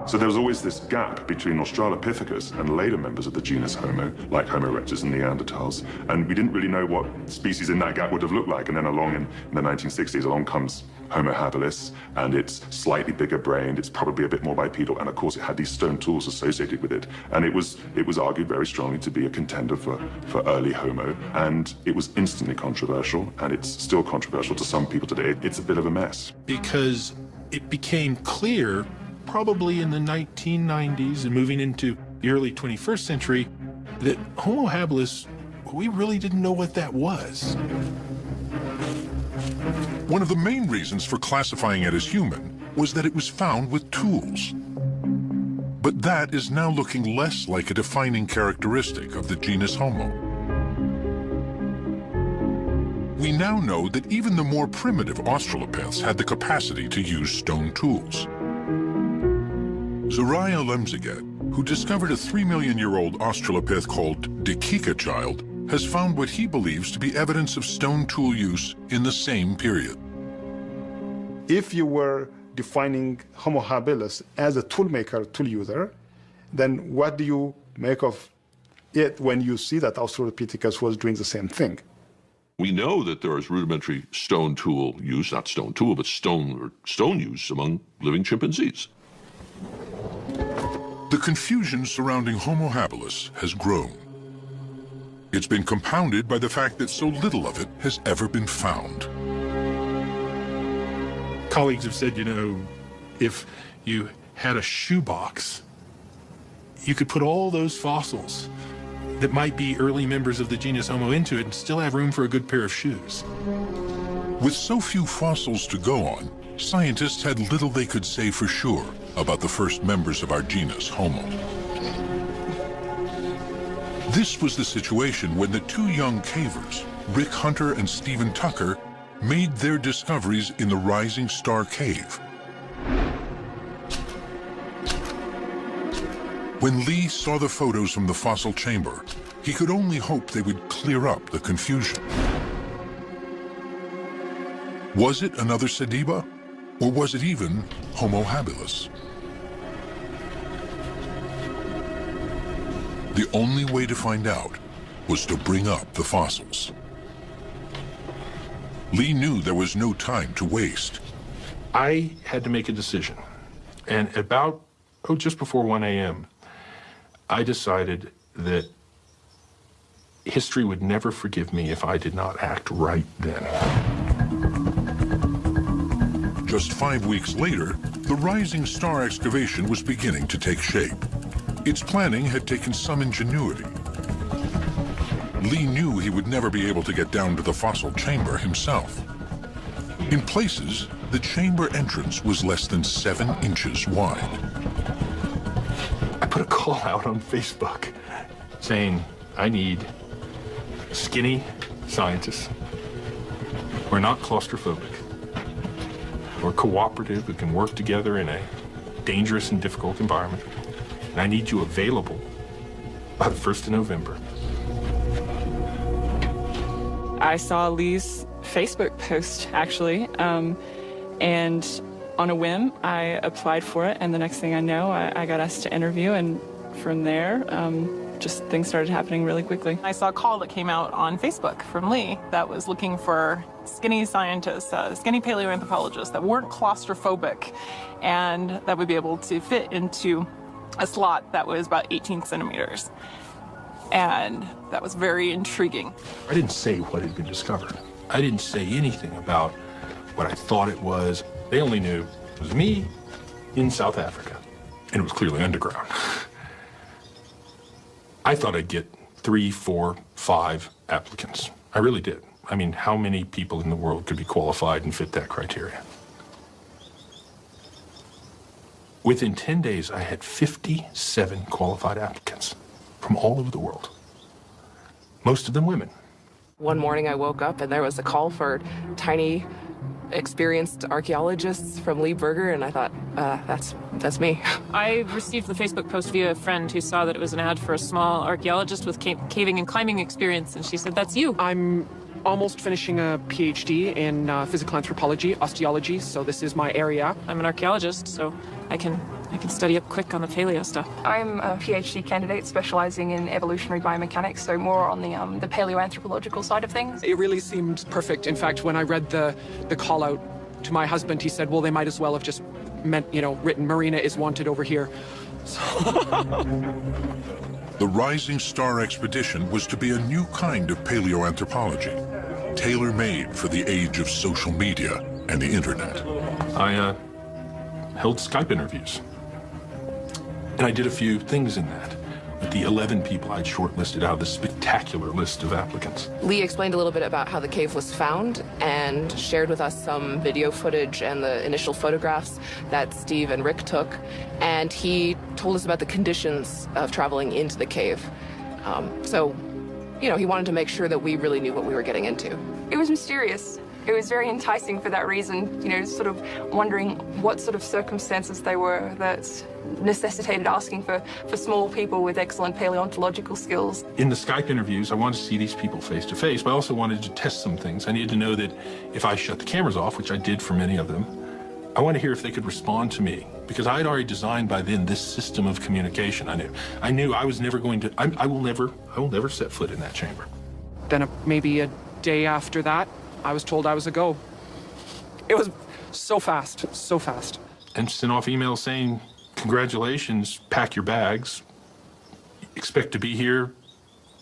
So there was always this gap between Australopithecus and later members of the genus Homo, like Homo erectus and Neanderthals, and we didn't really know what species in that gap would have looked like. And then along in the 1960s, along comes Homo habilis, and it's slightly bigger brained, it's probably a bit more bipedal, and of course it had these stone tools associated with it. And it was argued very strongly to be a contender for early Homo, and it was instantly controversial, and it's still controversial to some people today. It's a bit of a mess. Because it became clear, probably in the 1990s and moving into the early 21st century, that Homo habilis, we really didn't know what that was. One of the main reasons for classifying it as human was that it was found with tools. But that is now looking less like a defining characteristic of the genus Homo. We now know that even the more primitive Australopiths had the capacity to use stone tools. Zariah Lemziget, who discovered a 3-million-year-old Australopith called Dikika child, has found what he believes to be evidence of stone tool use in the same period. If you were defining Homo habilis as a tool maker, tool user, then what do you make of it when you see that Australopithecus was doing the same thing? We know that there is rudimentary stone tool use, not stone tool, but stone use among living chimpanzees. The confusion surrounding Homo habilis has grown. It's been compounded by the fact that so little of it has ever been found. Colleagues have said, you know, If you had a shoebox, you could put all those fossils that might be early members of the genus Homo into it and still have room for a good pair of shoes. With so few fossils to go on, scientists had little they could say for sure about the first members of our genus Homo. This was the situation when the two young cavers, Rick Hunter and Stephen Tucker, made their discoveries in the Rising Star Cave. When Lee saw the photos from the fossil chamber, he could only hope they would clear up the confusion. Was it another Sediba, or was it even Homo habilis? The only way to find out was to bring up the fossils. Lee knew there was no time to waste. I had to make a decision, and about, just before 1 a.m., I decided that history would never forgive me if I did not act right then. Just 5 weeks later, the Rising Star excavation was beginning to take shape. Its planning had taken some ingenuity. Lee knew he would never be able to get down to the fossil chamber himself. In places, the chamber entrance was less than 7 inches wide. I put a call out on Facebook saying, I need skinny scientists who are not claustrophobic, who are cooperative, who can work together in a dangerous and difficult environment. And I need you available by the 1st of November. I saw Lee's Facebook post, actually, and on a whim, I applied for it, and the next thing I know, I got asked to interview, and from there, just things started happening really quickly. I saw a call that came out on Facebook from Lee that was looking for skinny scientists, skinny paleoanthropologists that weren't claustrophobic and that would be able to fit into a slot that was about 18 centimeters. And that was very intriguing. I didn't say what had been discovered. I didn't say anything about what I thought it was. They only knew it was me in South Africa, and it was clearly underground. I thought I'd get 3, 4, 5 applicants. I really did. I mean, how many people in the world could be qualified and fit that criteria? Within 10 days, I had 57 qualified applicants from all over the world, most of them women. One morning I woke up and there was a call for tiny, experienced archaeologists from Lee Berger, and I thought, that's me. I received the Facebook post via a friend who saw that it was an ad for a small archaeologist with caving and climbing experience, and she said, that's you. I'm almost finishing a PhD in physical anthropology, osteology, so this is my area. I'm an archaeologist, so I can study up quick on the paleo stuff. I'm a PhD candidate specializing in evolutionary biomechanics, so more on the paleoanthropological side of things. It really seemed perfect. In fact, when I read the call out to my husband, he said, well, they might as well have just written Marina is wanted over here. So The Rising Star expedition was to be a new kind of paleoanthropology, tailor-made for the age of social media and the internet. I held Skype interviews. And I did a few things in that with the 11 people I'd shortlisted out of this spectacular list of applicants. Lee explained a little bit about how the cave was found and shared with us some video footage and the initial photographs that Steve and Rick took. And he told us about the conditions of traveling into the cave. So, he wanted to make sure that we really knew what we were getting into. It was mysterious. It was very enticing for that reason, sort of wondering what sort of circumstances they were that necessitated asking for small people with excellent paleontological skills. In the Skype interviews, I wanted to see these people face to face, but I also wanted to test some things. I needed to know that if I shut the cameras off, which I did for many of them, I wanted to hear if they could respond to me, because I had already designed by then this system of communication. I knew I was never going to, I will never set foot in that chamber. Then maybe a day after that, I was told I was a go. It was so fast, so fast. And sent off emails saying, congratulations, pack your bags. Expect to be here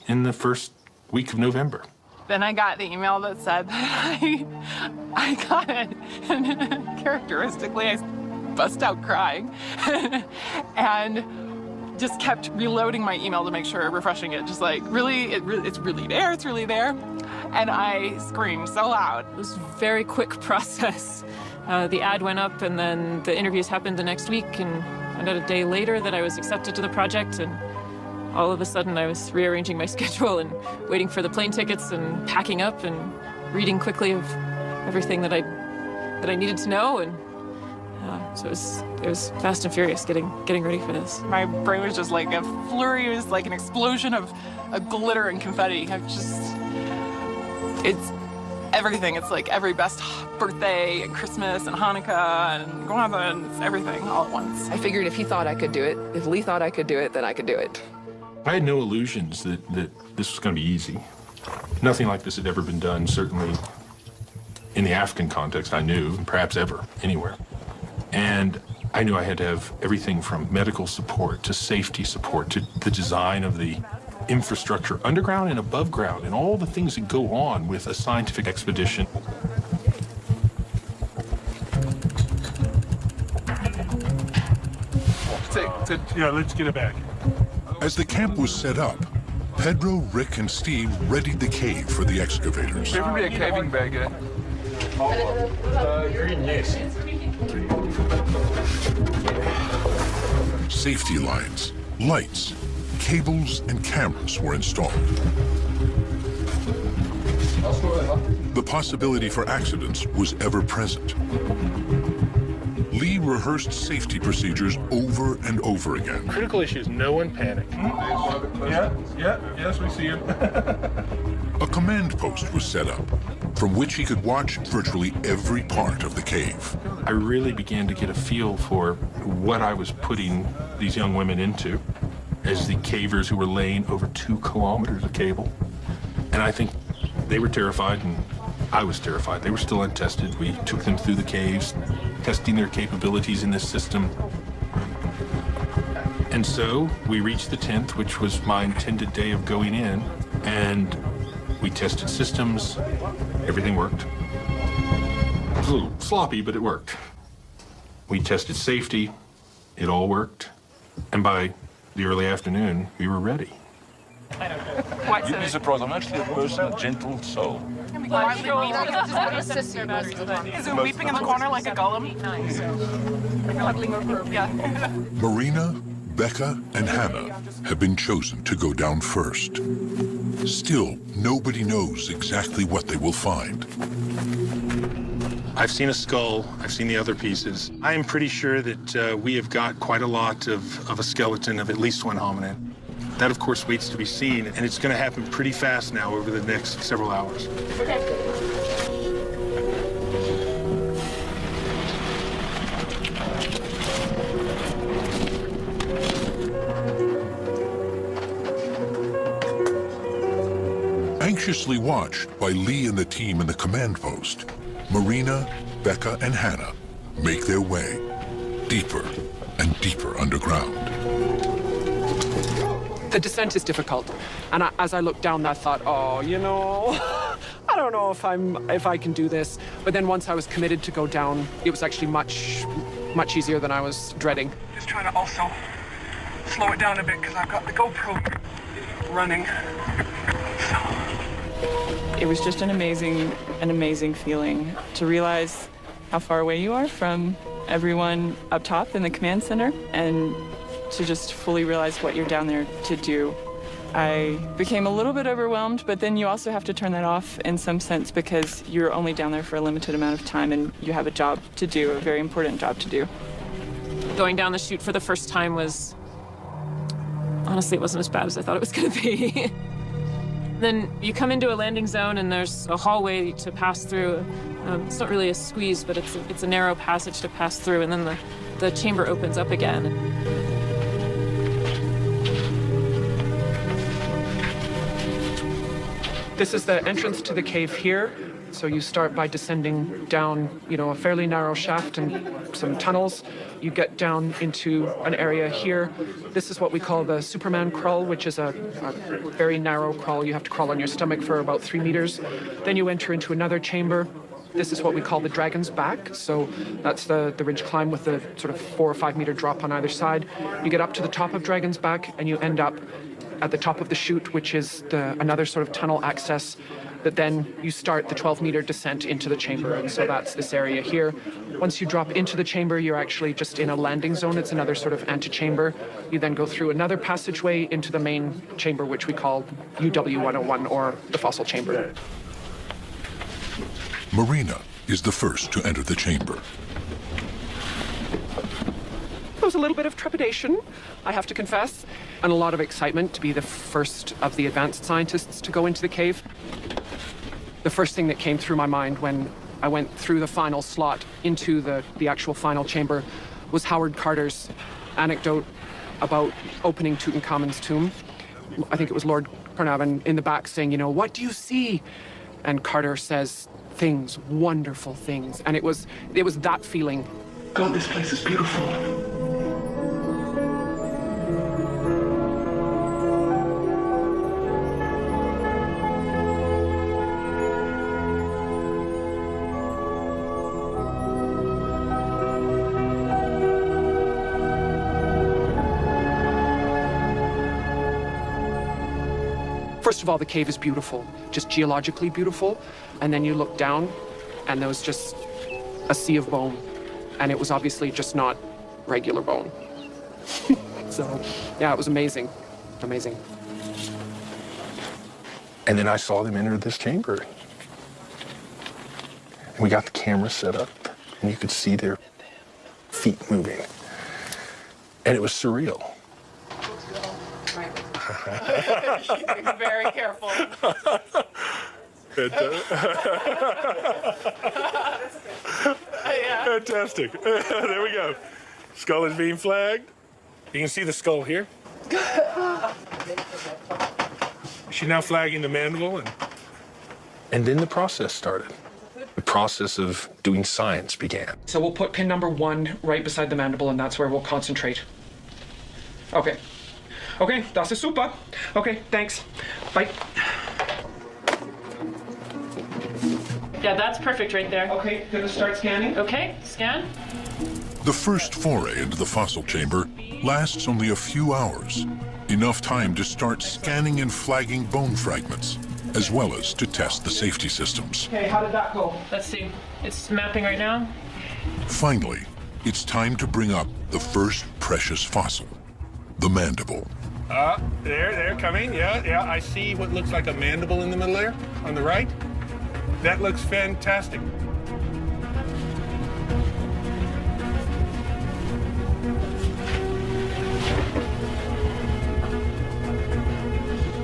in the first week of November. Then I got the email that said that I got it. And characteristically, bust out crying. And just kept reloading my email to make sure, refreshing it, just like, really, it's really there, it's really there. And I screamed so loud. It was a very quick process. The ad went up and then the interviews happened the next week, and about a day later that I was accepted to the project, and all of a sudden I was rearranging my schedule and waiting for the plane tickets and packing up and reading quickly of everything that I needed to know, and so it was fast and furious getting ready for this. My brain was just like a flurry, it was like an explosion of glitter and confetti. It's everything. It's like every best birthday and Christmas and Hanukkah and Kwanzaa, and it's everything all at once. I figured if he thought I could do it, if Lee thought I could do it, then I could do it. I had no illusions that this was going to be easy. Nothing like this had ever been done, certainly in the African context I knew, and perhaps ever, anywhere. And I knew I had to have everything from medical support to safety support to the design of the infrastructure underground and above ground and all the things that go on with a scientific expedition. Yeah, let's get it back. As the camp was set up, Pedro, Rick, and Steve readied the cave for the excavators. There will be a caving bag, green, yes. Safety lines, lights, cables, and cameras were installed. The possibility for accidents was ever present. Lee rehearsed safety procedures over and over again. Critical issues, no one panic. Yes, we see him. A command post was set up, from which he could watch virtually every part of the cave. I really began to get a feel for what I was putting these young women into as the cavers who were laying over 2 kilometers of cable. And I think they were terrified and I was terrified. They were still untested. We took them through the caves, testing their capabilities in this system. And so we reached the 10th, which was my intended day of going in, and we tested systems. Everything worked. It was a little sloppy, but it worked. We tested safety. It all worked. And by the early afternoon, we were ready. You'd be surprised. I'm actually a person, a gentle soul. Is it weeping in the corner like a golem? Yeah. Marina, Becca, and Hannah have been chosen to go down first. Still, nobody knows exactly what they will find. I've seen a skull. I've seen the other pieces. I am pretty sure that we have got quite a lot of a skeleton of at least one hominid. That, of course, waits to be seen, and it's going to happen pretty fast now over the next several hours. Anxiously watched by Lee and the team in the command post, Marina, Becca, and Hannah make their way deeper and deeper underground. The descent is difficult, and as I looked down, I thought, oh, you know, I don't know if I can do this. But then once I was committed to go down, it was actually much easier than I was dreading. Just trying to also slow it down a bit because I've got the GoPro running. It was just an amazing feeling to realize how far away you are from everyone up top in the command center, and to just fully realize what you're down there to do. I became a little bit overwhelmed, but then you also have to turn that off in some sense because you're only down there for a limited amount of time and you have a job to do, a very important job to do. Going down the chute for the first time was, honestly, it wasn't as bad as I thought it was going to be. Then you come into a landing zone and there's a hallway to pass through. It's not really a squeeze, but it's a narrow passage to pass through, and then the chamber opens up again. This is the entrance to the cave here. So you start by descending down, a fairly narrow shaft and some tunnels. You get down into an area here. This is what we call the Superman crawl, which is a very narrow crawl. You have to crawl on your stomach for about 3 meters. Then you enter into another chamber. This is what we call the Dragon's Back. So that's the ridge climb with the sort of 4 or 5 meter drop on either side. You get up to the top of Dragon's Back and you end up at the top of the chute, which is another sort of tunnel access that then you start the 12-meter descent into the chamber. And so that's this area here. Once you drop into the chamber, you're actually just in a landing zone. It's another sort of antechamber. You then go through another passageway into the main chamber, which we call UW101, or the fossil chamber. Marina is the first to enter the chamber. There was a little bit of trepidation, I have to confess, and a lot of excitement to be the first of the advanced scientists to go into the cave. The first thing that came through my mind when I went through the final slot into the actual final chamber was Howard Carter's anecdote about opening Tutankhamun's tomb. I think it was Lord Carnarvon in the back saying, you know, what do you see? And Carter says things, wonderful things. And it was that feeling. God, this place is beautiful. First of all, the cave is beautiful, just geologically beautiful. And then you look down and there was just a sea of bone. And it was obviously just not regular bone. So, yeah, it was amazing. Amazing. And then I saw them enter this chamber. And we got the camera set up, and you could see their feet moving. And it was surreal. Be very careful. Fantastic. There we go. Skull is being flagged. You can see the skull here. She's now flagging the mandible. And then the process started. The process of doing science began. So we'll put pin number 1 right beside the mandible, and that's where we'll concentrate. Okay. Okay, das ist super. Okay, thanks. Bye. Yeah, that's perfect right there. Okay, gonna start scanning. Okay, scan. The first foray into the fossil chamber lasts only a few hours, enough time to start scanning and flagging bone fragments, as well as to test the safety systems. Okay, how did that go? Let's see. It's mapping right now. Finally, it's time to bring up the first precious fossil, the mandible. They're coming. Yeah, I see what looks like a mandible in the middle there, on the right. That looks fantastic.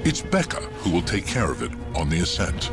It's Becca who will take care of it on the ascent.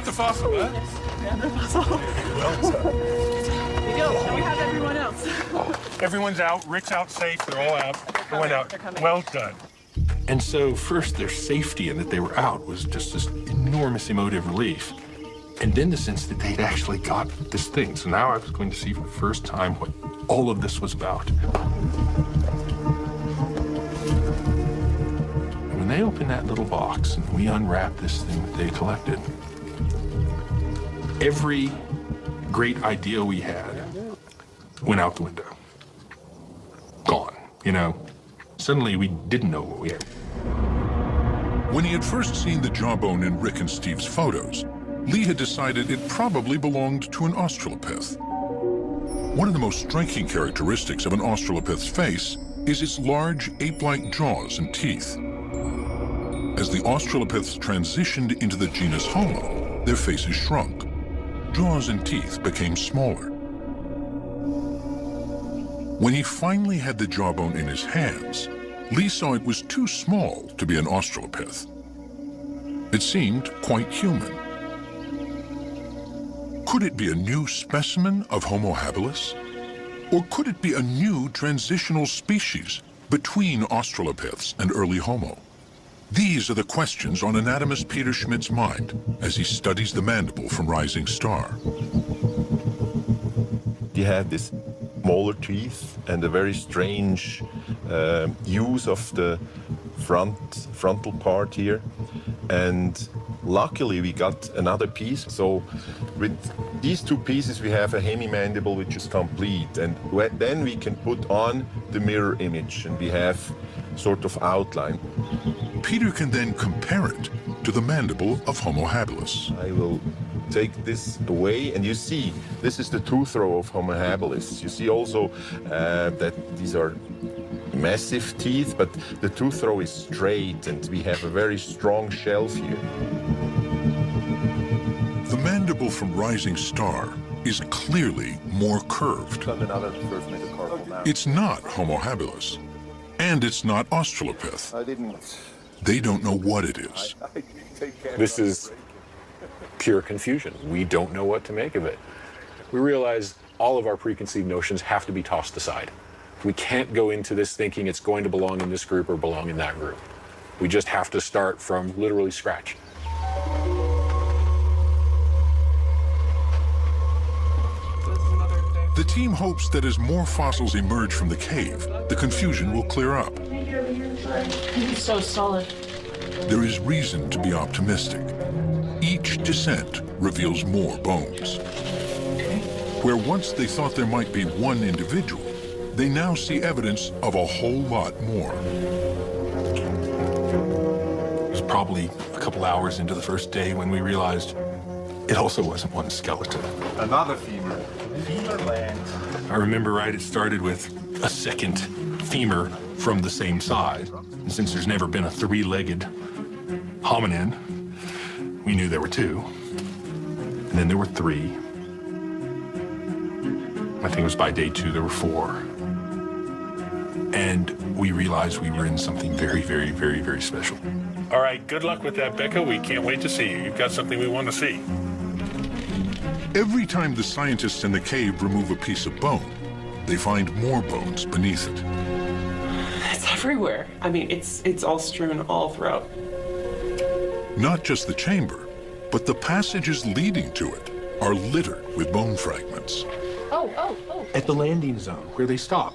The fossil, huh? Yeah, the fossil. Well done. Here we go. And we have everyone else. Everyone's out. Rick's out safe. They're all out. They went out. Well done. And so first their safety and that they were out was just this enormous emotive relief. And then the sense that they'd actually got this thing. So now I was going to see for the first time what all of this was about. And when they opened that little box and we unwrapped this thing that they collected, every great idea we had went out the window. Gone, you know. Suddenly we didn't know what we had. When he had first seen the jawbone in Rick and Steve's photos, Lee had decided it probably belonged to an Australopith. One of the most striking characteristics of an Australopith's face is its large ape-like jaws and teeth. As the Australopiths transitioned into the genus Homo, their faces shrunk. Jaws and teeth became smaller. When he finally had the jawbone in his hands, Lee saw it was too small to be an Australopith. It seemed quite human. Could it be a new specimen of Homo habilis? Or could it be a new transitional species between Australopiths and early Homo? These are the questions on anatomist Peter Schmidt's mind as he studies the mandible from Rising Star. You have this molar teeth and a very strange use of the frontal part here. And luckily we got another piece. So with these two pieces we have a hemimandible which is complete. And then we can put on the mirror image and we have sort of outline. Peter can then compare it to the mandible of Homo habilis. I will take this away, and you see, this is the tooth row of Homo habilis. You see also that these are massive teeth, but the tooth row is straight, and we have a very strong shelf here. The mandible from Rising Star is clearly more curved. It's not Homo habilis, and it's not Australopith. They don't know what it is. This is pure confusion. We don't know what to make of it. We realize all of our preconceived notions have to be tossed aside. We can't go into this thinking it's going to belong in this group or belong in that group. We just have to start from literally scratch. The team hopes that as more fossils emerge from the cave, the confusion will clear up. It's so solid. There is reason to be optimistic. Each descent reveals more bones. Where once they thought there might be one individual, they now see evidence of a whole lot more. It was probably a couple hours into the first day when we realized it also wasn't one skeleton. Another femur. Femur land. I remember right, it started with a second femur from the same size. And since there's never been a three-legged hominin, we knew there were two. And then there were three. I think it was by day 2 there were 4. And we realized we were in something very, very, very, very special. All right, good luck with that, Becca. We can't wait to see you. You've got something we want to see. Every time the scientists in the cave remove a piece of bone, they find more bones beneath it. It's everywhere. I mean, it's all strewn all throughout. Not just the chamber, but the passages leading to it are littered with bone fragments. At the landing zone where they stop,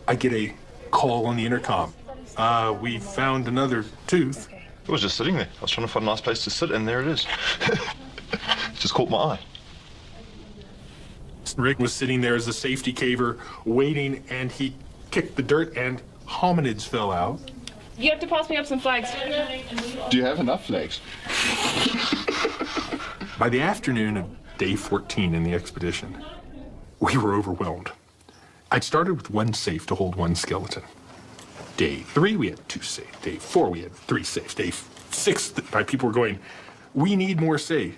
I get a call on the intercom. We found another tooth. It was just sitting there. I was trying to find a nice place to sit, and there it is. It just caught my eye. Rick was sitting there as a safety caver, waiting, and he kicked the dirt, and hominids fell out. You have to pass me up some flags. Do you have enough flags? By the afternoon of day 14 in the expedition, we were overwhelmed. I'd started with one safe to hold one skeleton. Day 3, we had 2 safes. Day 4, we had 3 safes. Day 6, people were going, we need more safe.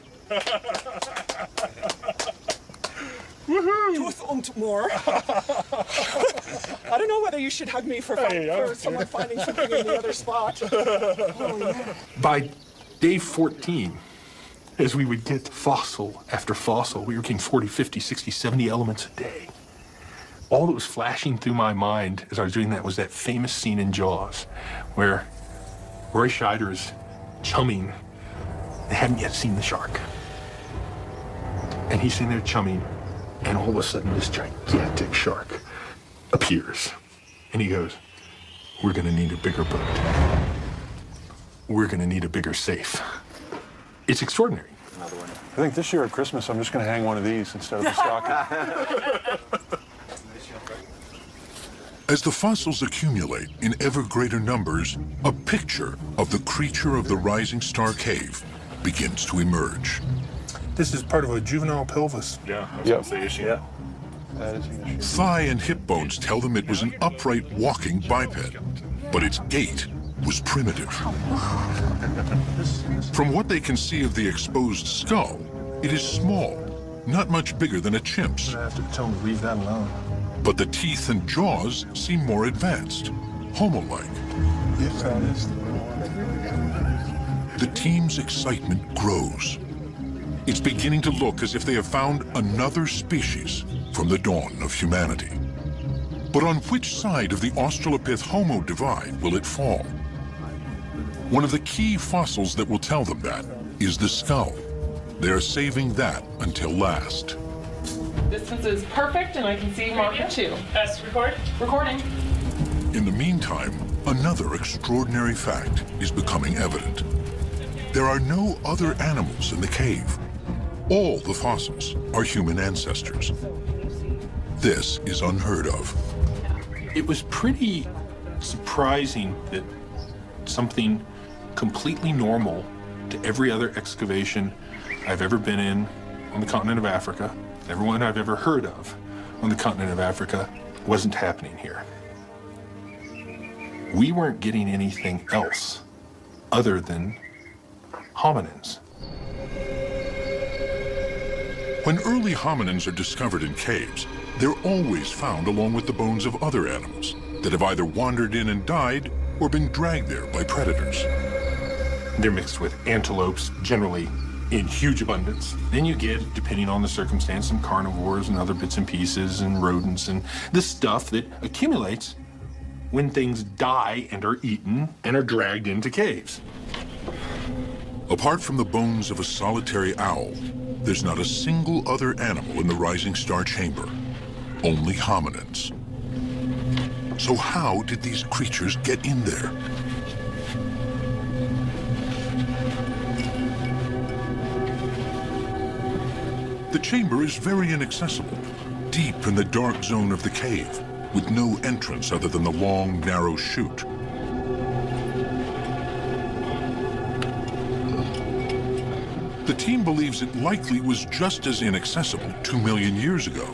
Tooth und more. I don't know whether you should hug me for someone finding something in the other spot. Oh, yeah. By day 14, as we would get fossil after fossil, we were getting 40, 50, 60, 70 elements a day. All that was flashing through my mind as I was doing that was that famous scene in Jaws where Roy Scheider is chumming. They haven't yet seen the shark. And he's sitting there chumming, and all of a sudden this gigantic shark appears. And he goes, we're gonna need a bigger boat. We're gonna need a bigger safe. It's extraordinary. I think this year at Christmas, I'm just gonna hang one of these instead of the stocking. As the fossils accumulate in ever greater numbers, a picture of the creature of the Rising Star Cave begins to emerge. This is part of a juvenile pelvis. Yeah, that's the issue. Yeah. That is an issue. Thigh and hip bones tell them it was an upright walking biped, but its gait was primitive. From what they can see of the exposed skull, it is small, not much bigger than a chimp's. I have to tell them to leave that alone. But the teeth and jaws seem more advanced. Homo-like. The team's excitement grows. It's beginning to look as if they have found another species from the dawn of humanity. But on which side of the Australopith-Homo divide will it fall? One of the key fossils that will tell them that is the skull. They are saving that until last. Distance is perfect, and I can see marker 2. Record? Recording. In the meantime, another extraordinary fact is becoming evident. There are no other animals in the cave. All the fossils are human ancestors. This is unheard of. It was pretty surprising that something completely normal to every other excavation I've ever been in on the continent of Africa, everyone I've ever heard of on the continent of Africa, wasn't happening here. We weren't getting anything else other than hominins. When early hominins are discovered in caves, they're always found along with the bones of other animals that have either wandered in and died or been dragged there by predators. They're mixed with antelopes, generally in huge abundance. Then you get, depending on the circumstance, some carnivores and other bits and pieces and rodents and the stuff that accumulates when things die and are eaten and are dragged into caves. Apart from the bones of a solitary owl, there's not a single other animal in the Rising Star chamber, only hominins. So how did these creatures get in there? The chamber is very inaccessible, deep in the dark zone of the cave, with no entrance other than the long, narrow chute. The team believes it likely was just as inaccessible 2 million years ago.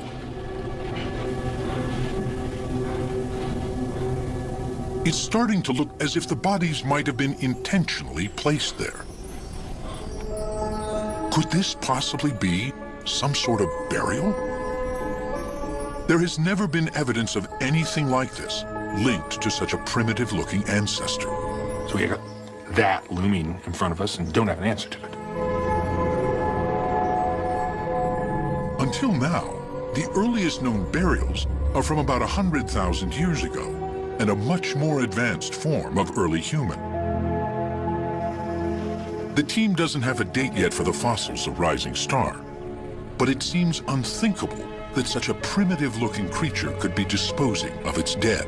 It's starting to look as if the bodies might have been intentionally placed there. Could this possibly be some sort of burial? There has never been evidence of anything like this linked to such a primitive-looking ancestor. So we got that looming in front of us and don't have an answer to it. Until now, the earliest known burials are from about 100,000 years ago and a much more advanced form of early human. The team doesn't have a date yet for the fossils of Rising Star, but it seems unthinkable that such a primitive-looking creature could be disposing of its dead.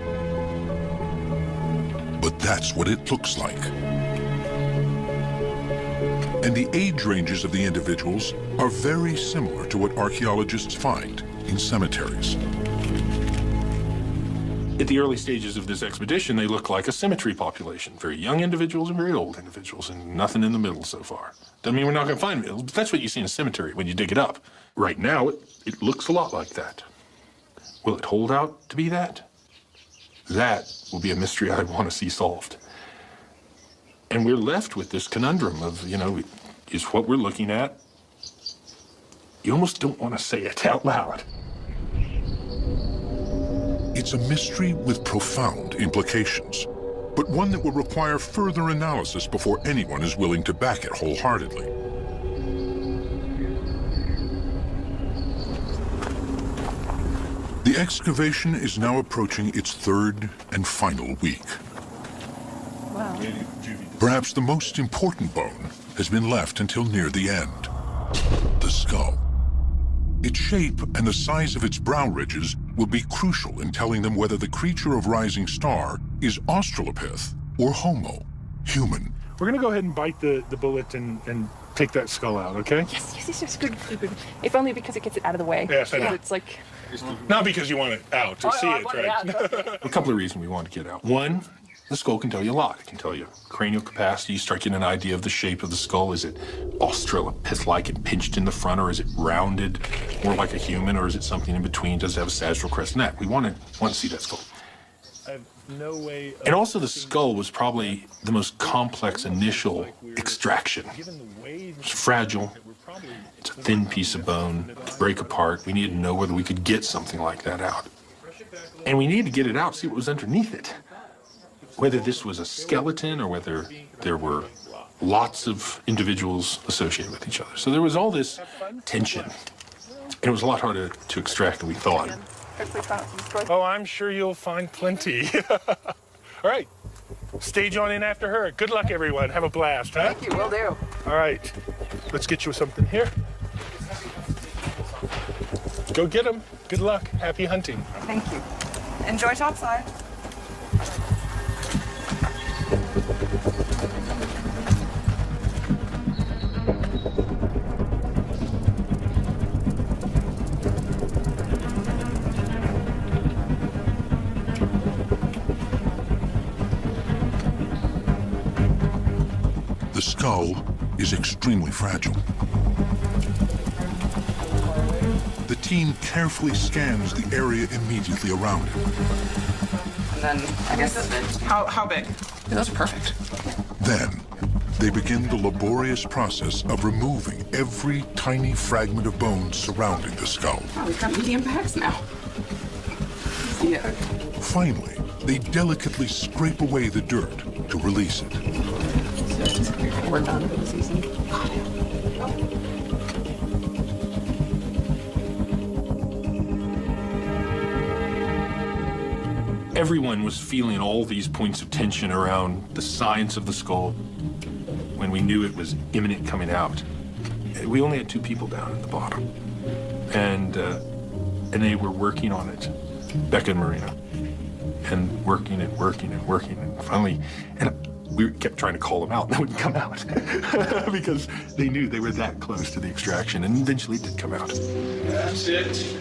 But that's what it looks like. And the age ranges of the individuals are very similar to what archaeologists find in cemeteries. At the early stages of this expedition, they look like a symmetry population. Very young individuals and very old individuals, and nothing in the middle so far. Doesn't mean we're not going to find middle, but that's what you see in a cemetery when you dig it up. Right now, it looks a lot like that. Will it hold out to be that? That will be a mystery I want to see solved. And we're left with this conundrum of, is what we're looking at, you almost don't want to say it out loud. It's a mystery with profound implications, but one that will require further analysis before anyone is willing to back it wholeheartedly. The excavation is now approaching its third and final week. Wow. Perhaps the most important bone has been left until near the end, the skull. Its shape and the size of its brow ridges will be crucial in telling them whether the creature of Rising Star is Australopith or Homo, human. We're going to go ahead and bite the bullet and take that skull out, okay? Yes, good. If only because it gets it out of the way. Yes, I know. It's like... Not because you want it out, to see it, right? A couple of reasons we want to get out. One, the skull can tell you a lot. It can tell you cranial capacity. You start getting an idea of the shape of the skull. Is it Australopith-like and pinched in the front, or is it rounded, more like a human, or is it something in between? Does it have a sagittal crest and neck? We want to see that skull. I have no way of... And also the skull was probably the most complex initial extraction. It's fragile. It's a thin piece of bone. Break apart. We needed to know whether we could get something like that out. And we needed to get it out, see what was underneath it. whether this was a skeleton or whether there were lots of individuals associated with each other. So there was all this tension. And it was a lot harder to extract than we thought. Oh, I'm sure you'll find plenty. All right, stage on in after her. Good luck, everyone. Have a blast, huh? Thank you, will do. All right, let's get you something here. Go get them. Good luck. Happy hunting. Thank you. Enjoy topside. The skull is extremely fragile. The team carefully scans the area immediately around it. And then, I guess, how big? Yeah, those are perfect. Then, they begin the laborious process of removing every tiny fragment of bone surrounding the skull. Oh, we've got medium bags now. Yeah. Finally, they delicately scrape away the dirt to release it. We're done for the season. Everyone was feeling all these points of tension around the science of the skull when we knew it was imminent coming out. We only had 2 people down at the bottom, and they were working on it, Becca and Marina, and working and working and working, and finally, we kept trying to call them out, and they wouldn't come out because they knew they were that close to the extraction, and eventually it did come out. That's it.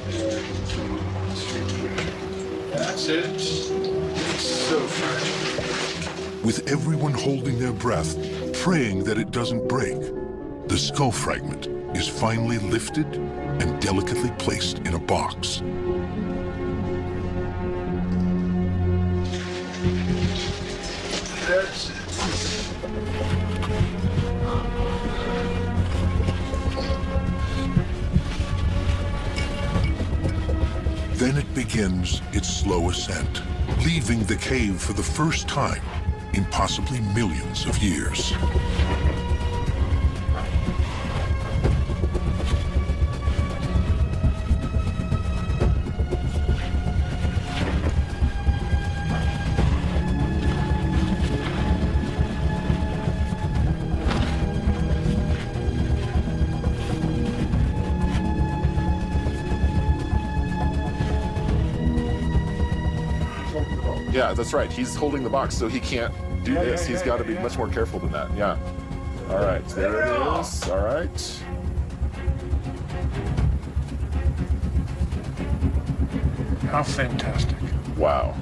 That's it. It's so fragile. With everyone holding their breath, praying that it doesn't break, the skull fragment is finally lifted and delicately placed in a box. That's it. Then it begins its slow ascent, leaving the cave for the first time in possibly millions of years. Yeah, that's right. He's holding the box, so he can't do this. He's got to be much more careful than that. Yeah. All right, there it is. All right. How fantastic. Wow.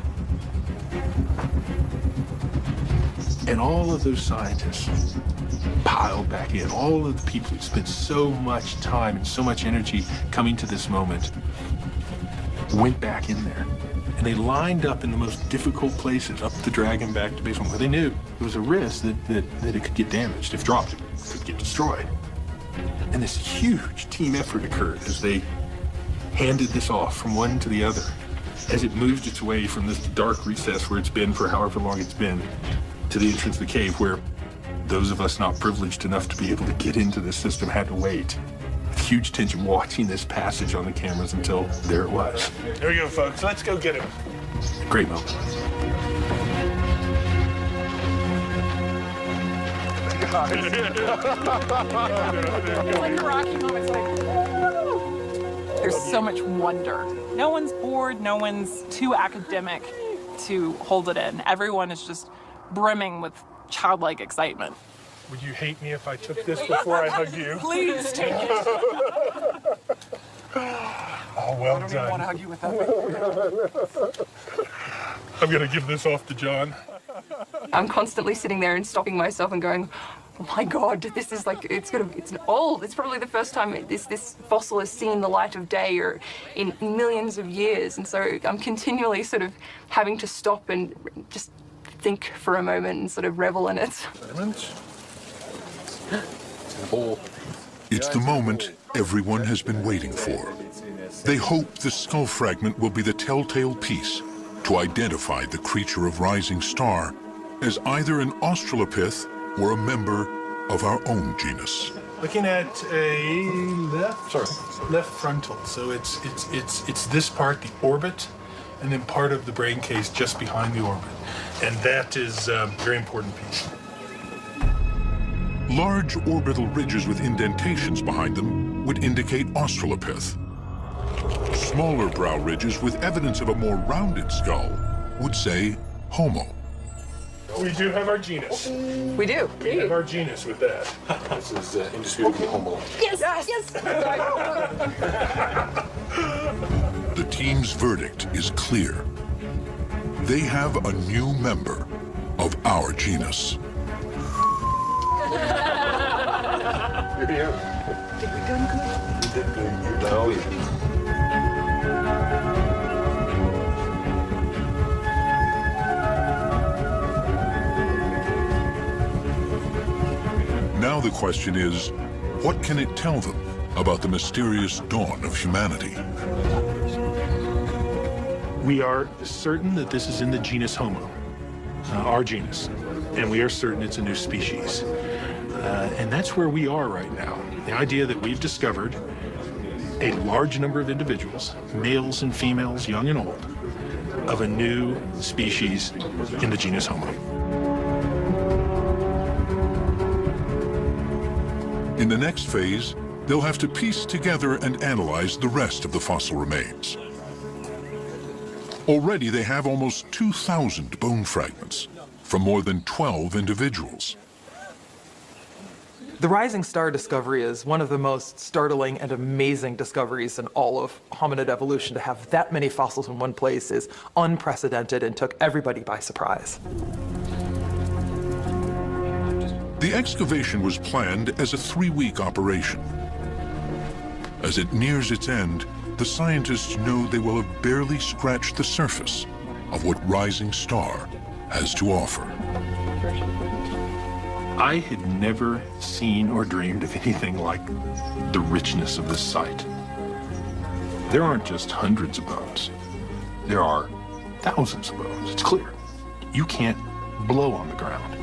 And all of those scientists piled back in, all of the people who spent so much time and so much energy coming to this moment went back in there. And they lined up in the most difficult places, up the dragon back to basement, where they knew there was a risk that it could get damaged. If dropped, it could get destroyed. And this huge team effort occurred as they handed this off from one to the other, as it moved its way from this dark recess where it's been for however long it's been, to the entrance of the cave, where those of us not privileged enough to be able to get into this system had to wait. Huge tension watching this passage on the cameras until there it was. There we go, folks. Let's go get him. Great moment. Like a Rocky moment. It's like, there's so much wonder. No one's bored. No one's too academic to hold it in. Everyone is just brimming with childlike excitement. Would you hate me if I took this before I hugged you? Please take it. Oh, well done. I don't even want to hug you without it. I'm going to give this off to John. I'm constantly sitting there and stopping myself and going, oh my God, this is like, it's old. It's probably the first time this fossil has seen the light of day or in millions of years. And so I'm continually sort of having to stop and just think for a moment and sort of revel in it. It's the moment everyone has been waiting for. They hope the skull fragment will be the telltale piece to identify the creature of rising star as either an Australopith or a member of our own genus. Looking at a left frontal. So it's this part, the orbit, and then part of the brain case just behind the orbit. And that is a very important piece. Large orbital ridges with indentations behind them would indicate Australopith. Smaller brow ridges with evidence of a more rounded skull would say Homo. We do have our genus. We do. We have our genus with that. This is indisputably Homo. Yes, yes. The team's verdict is clear. They have a new member of our genus. Did we done good? You did good. You done all you. Now the question is, what can it tell them about the mysterious dawn of humanity? We are certain that this is in the genus Homo, our genus, and we are certain it's a new species. And that's where we are right now. The idea that we've discovered a large number of individuals, males and females, young and old, of a new species in the genus Homo. In the next phase, they'll have to piece together and analyze the rest of the fossil remains. Already they have almost 2,000 bone fragments from more than 12 individuals. The rising star discovery is one of the most startling and amazing discoveries in all of hominid evolution. To have that many fossils in one place is unprecedented and took everybody by surprise. The excavation was planned as a 3-week operation. As it nears its end, the scientists know they will have barely scratched the surface of what Rising Star has to offer. I had never seen or dreamed of anything like the richness of this site. There aren't just hundreds of bones. There are thousands of bones. It's clear. You can't blow on the ground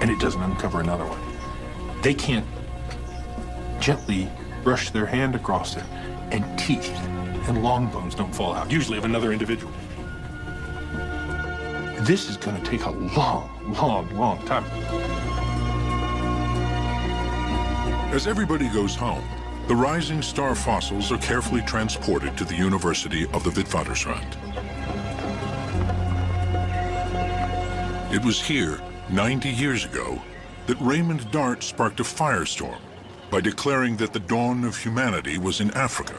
and it doesn't uncover another one. They can't gently brush their hand across it and teeth and long bones don't fall out, usually of another individual. This is going to take a long, long, long time. As everybody goes home, the Rising Star fossils are carefully transported to the University of the Witwatersrand. It was here, 90 years ago, that Raymond Dart sparked a firestorm by declaring that the dawn of humanity was in Africa.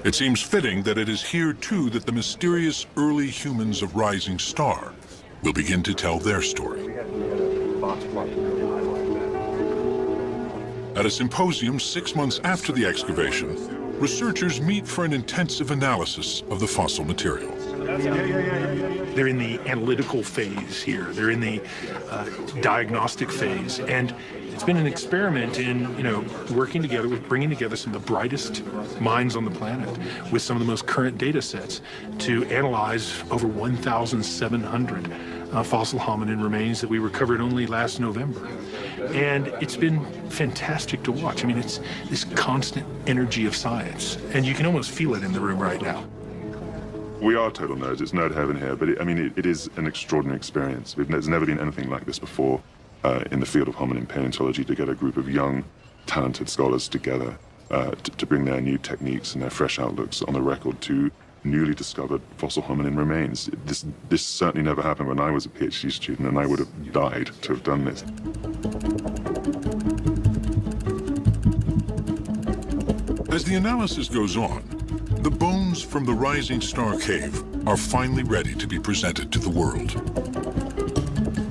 It seems fitting that it is here, too, that the mysterious early humans of Rising Star will begin to tell their story. At a symposium 6 months after the excavation, researchers meet for an intensive analysis of the fossil material. They're in the analytical phase here. They're in the diagnostic phase. And it's been an experiment in, working together with bringing together some of the brightest minds on the planet with some of the most current data sets to analyze over 1,700 fossil hominin remains that we recovered only last November. And it's been fantastic to watch. I mean, it's this constant energy of science, and you can almost feel it in the room right now. We are total nerds. It's nerd heaven here, but it is an extraordinary experience. There's never been anything like this before in the field of hominin paleontology, to get a group of young, talented scholars together to bring their new techniques and their fresh outlooks on the record to newly discovered fossil hominin remains. This certainly never happened when I was a PhD student, and I would have died to have done this. As the analysis goes on, the bones from the Rising Star cave are finally ready to be presented to the world.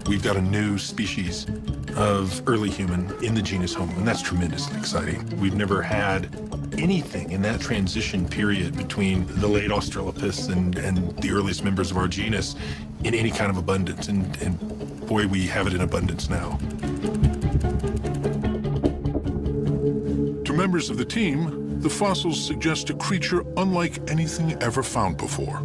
We've got a new species of early human in the genus Homo, and that's tremendously exciting. We've never had anything in that transition period between the late Australopiths and the earliest members of our genus in any kind of abundance, and boy, we have it in abundance now. To members of the team, the fossils suggest a creature unlike anything ever found before.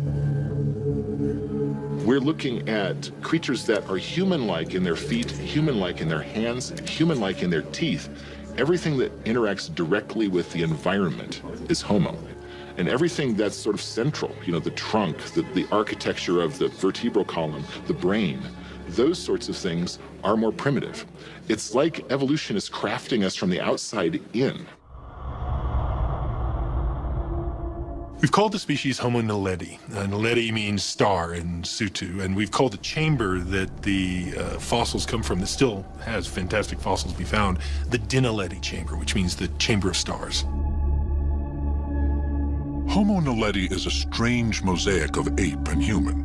We're looking at creatures that are human-like in their feet, human-like in their hands, human-like in their teeth. Everything that interacts directly with the environment is Homo. And everything that's sort of central, you know, the trunk, the architecture of the vertebral column, the brain, those sorts of things are more primitive. It's like evolution is crafting us from the outside in. We've called the species Homo naledi. Naledi means star in Sutu, and we've called the chamber that the fossils come from, that still has fantastic fossils to be found, the Dinaledi chamber, which means the chamber of stars. Homo naledi is a strange mosaic of ape and human.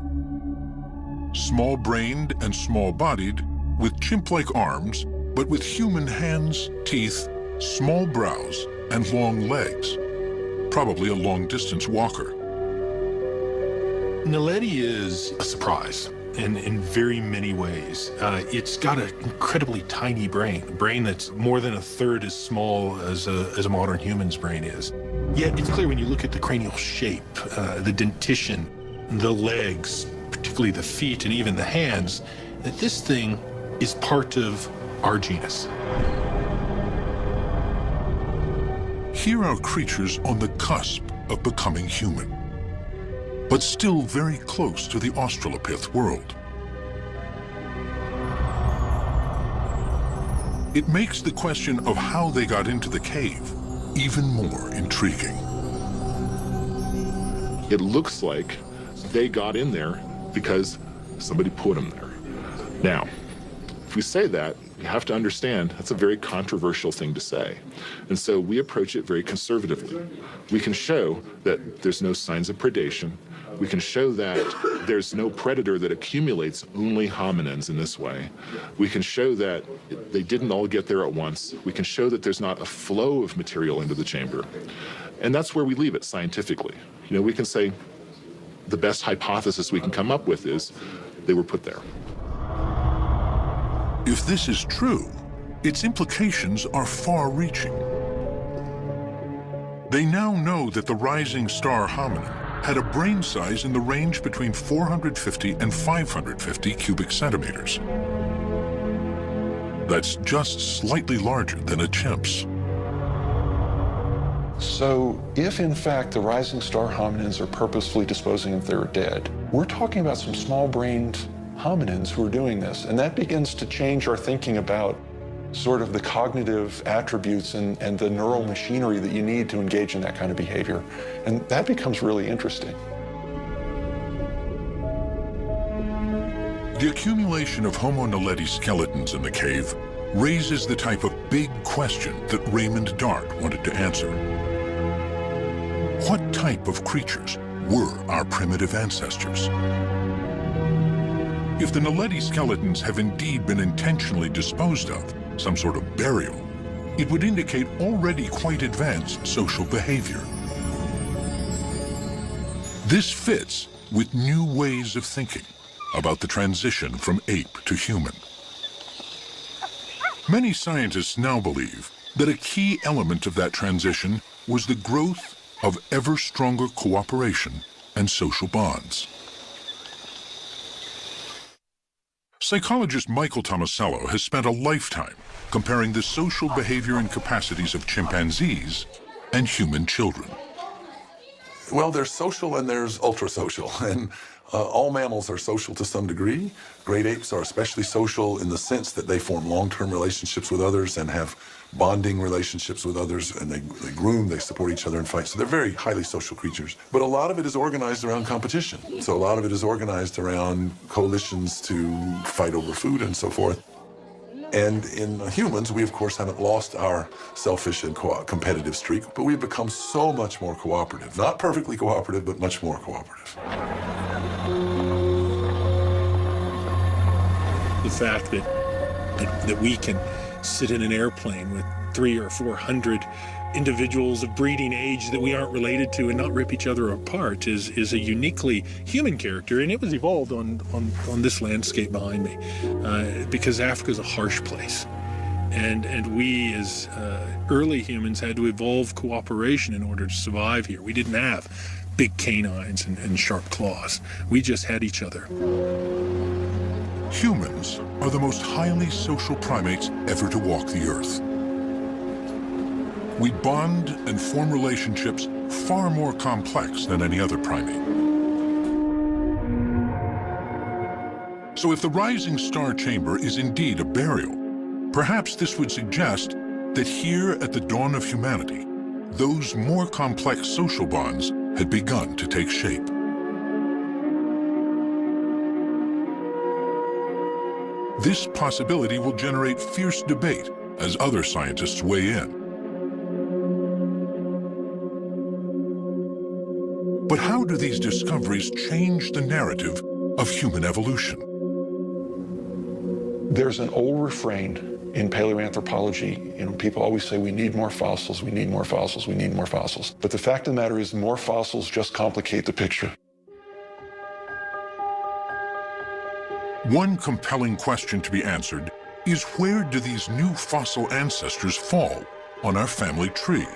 Small-brained and small-bodied, with chimp-like arms, but with human hands, teeth, small brows, and long legs. Probably a long-distance walker. Naledi is a surprise in very many ways. It's got an incredibly tiny brain, a brain that's more than a third as small as a modern human's brain is. Yet it's clear when you look at the cranial shape, the dentition, the legs, particularly the feet and even the hands, that this thing is part of our genus. Here are creatures on the cusp of becoming human, but still very close to the Australopith world. It makes the question of how they got into the cave even more intriguing. It looks like they got in there because somebody put them there. Now, if we say that, you have to understand that's a very controversial thing to say. And so we approach it very conservatively. We can show that there's no signs of predation. We can show that there's no predator that accumulates only hominins in this way. We can show that they didn't all get there at once. We can show that there's not a flow of material into the chamber. And that's where we leave it scientifically. You know, we can say the best hypothesis we can come up with is they were put there. If this is true, its implications are far-reaching. They now know that the rising star hominin had a brain size in the range between 450 and 550 cubic centimeters. That's just slightly larger than a chimp's. So if in fact the rising star hominins are purposefully disposing of their dead, we're talking about some small-brained hominins who are doing this, and that begins to change our thinking about sort of the cognitive attributes and the neural machinery that you need to engage in that kind of behavior. And that becomes really interesting. The accumulation of Homo naledi skeletons in the cave raises the type of big question that Raymond Dart wanted to answer. What type of creatures were our primitive ancestors? If the naledi skeletons have indeed been intentionally disposed of, some sort of burial, it would indicate already quite advanced social behavior. This fits with new ways of thinking about the transition from ape to human. Many scientists now believe that a key element of that transition was the growth of ever stronger cooperation and social bonds. Psychologist Michael Tomasello has spent a lifetime comparing the social behavior and capacities of chimpanzees and human children. Well, there's social and there's ultra-social, and all mammals are social to some degree. Great apes are especially social in the sense that they form long-term relationships with others and have bonding relationships with others, and they groom, they support each other in fights. So they're very highly social creatures. But a lot of it is organized around competition. So a lot of it is organized around coalitions to fight over food and so forth. And in humans, we of course haven't lost our selfish and competitive streak, but we've become so much more cooperative. Not perfectly cooperative, but much more cooperative. The fact that we can sit in an airplane with 300 or 400 individuals of breeding age that we aren't related to and not rip each other apart is a uniquely human character, and it was evolved on this landscape behind me because Africa's a harsh place, and we as early humans had to evolve cooperation in order to survive here. We didn't have big canines and sharp claws. We just had each other. Humans are the most highly social primates ever to walk the earth. We bond and form relationships far more complex than any other primate. So if the rising star chamber is indeed a burial, perhaps this would suggest that here at the dawn of humanity, those more complex social bonds had begun to take shape. This possibility will generate fierce debate as other scientists weigh in. But how do these discoveries change the narrative of human evolution? There's an old refrain in paleoanthropology. People always say, we need more fossils, we need more fossils, we need more fossils. But the fact of the matter is, more fossils just complicate the picture. One compelling question to be answered is, where do these new fossil ancestors fall on our family tree?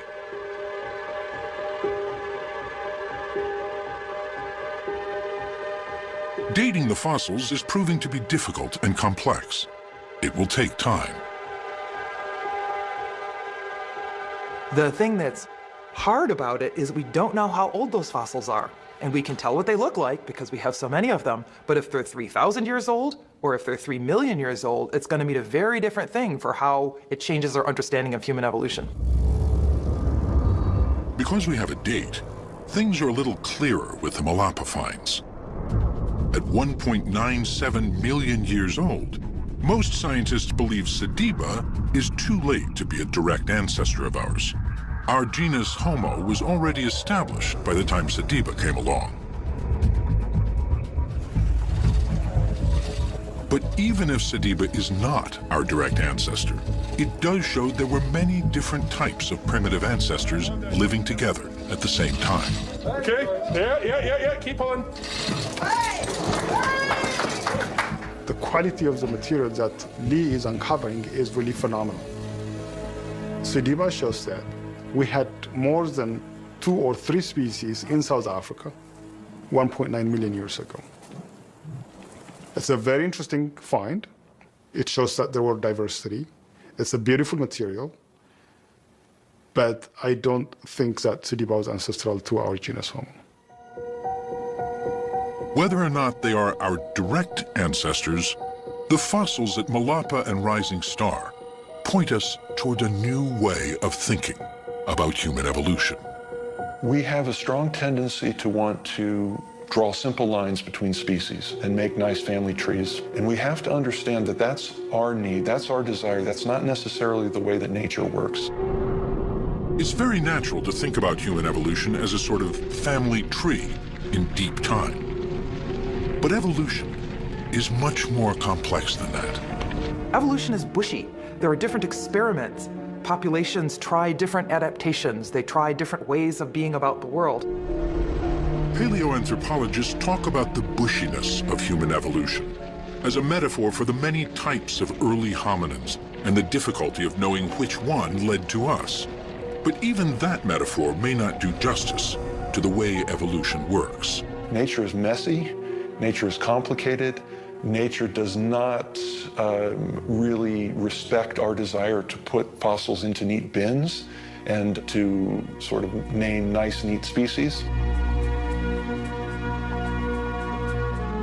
Dating the fossils is proving to be difficult and complex. It will take time. The thing that's hard about it is we don't know how old those fossils are. And we can tell what they look like because we have so many of them. But if they're 3,000 years old, or if they're 3 million years old, it's going to mean a very different thing for how it changes our understanding of human evolution. Because we have a date, things are a little clearer with the Malapa finds. At 1.97 million years old, most scientists believe Sediba is too late to be a direct ancestor of ours. Our genus Homo was already established by the time Sediba came along. But even if Sediba is not our direct ancestor, it does show there were many different types of primitive ancestors living together at the same time. Okay, yeah, keep on. The quality of the material that Lee is uncovering is really phenomenal. Sediba shows that we had more than 2 or 3 species in South Africa 1.9 million years ago. It's a very interesting find. It shows that there were diversity. It's a beautiful material, but I don't think that Sediba was ancestral to our genus Homo. Whether or not they are our direct ancestors, the fossils at Malapa and Rising Star point us toward a new way of thinking about human evolution. We have a strong tendency to want to draw simple lines between species and make nice family trees. And we have to understand that that's our need, that's our desire, that's not necessarily the way that nature works. It's very natural to think about human evolution as a sort of family tree in deep time. But evolution is much more complex than that. Evolution is bushy. There are different experiments. Populations try different adaptations. They try different ways of being about the world. Paleoanthropologists talk about the bushiness of human evolution as a metaphor for the many types of early hominins and the difficulty of knowing which one led to us. But even that metaphor may not do justice to the way evolution works. Nature is messy, nature is complicated, nature does not really respect our desire to put fossils into neat bins and to sort of name nice, neat species.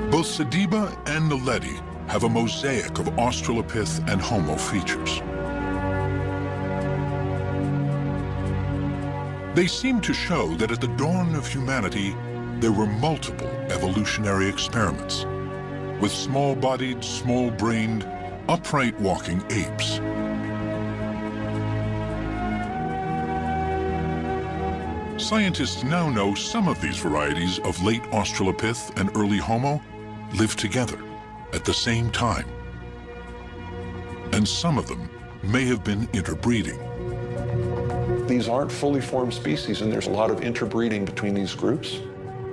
Both Sediba and Naledi have a mosaic of Australopith and Homo features. They seem to show that at the dawn of humanity, there were multiple evolutionary experiments with small-bodied, small-brained, upright walking apes. Scientists now know some of these varieties of late Australopith and early Homo lived together at the same time. And some of them may have been interbreeding. These aren't fully formed species, and there's a lot of interbreeding between these groups.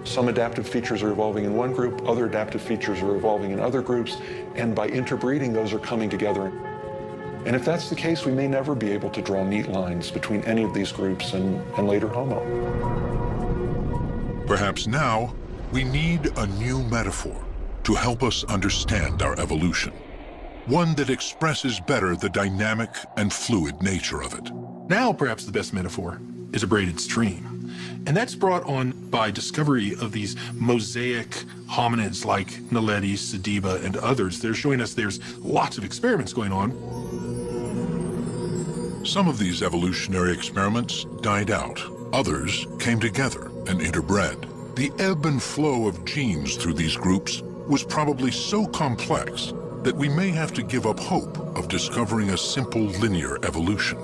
Some adaptive features are evolving in one group, other adaptive features are evolving in other groups, and by interbreeding, those are coming together. And if that's the case, we may never be able to draw neat lines between any of these groups and later Homo. Perhaps now we need a new metaphor to help us understand our evolution. One that expresses better the dynamic and fluid nature of it. Now, perhaps the best metaphor is a braided stream. And that's brought on by discovery of these mosaic hominids like Naledi, Sediba, and others. They're showing us there's lots of experiments going on. Some of these evolutionary experiments died out. Others came together and interbred. The ebb and flow of genes through these groups was probably so complex that we may have to give up hope of discovering a simple linear evolution.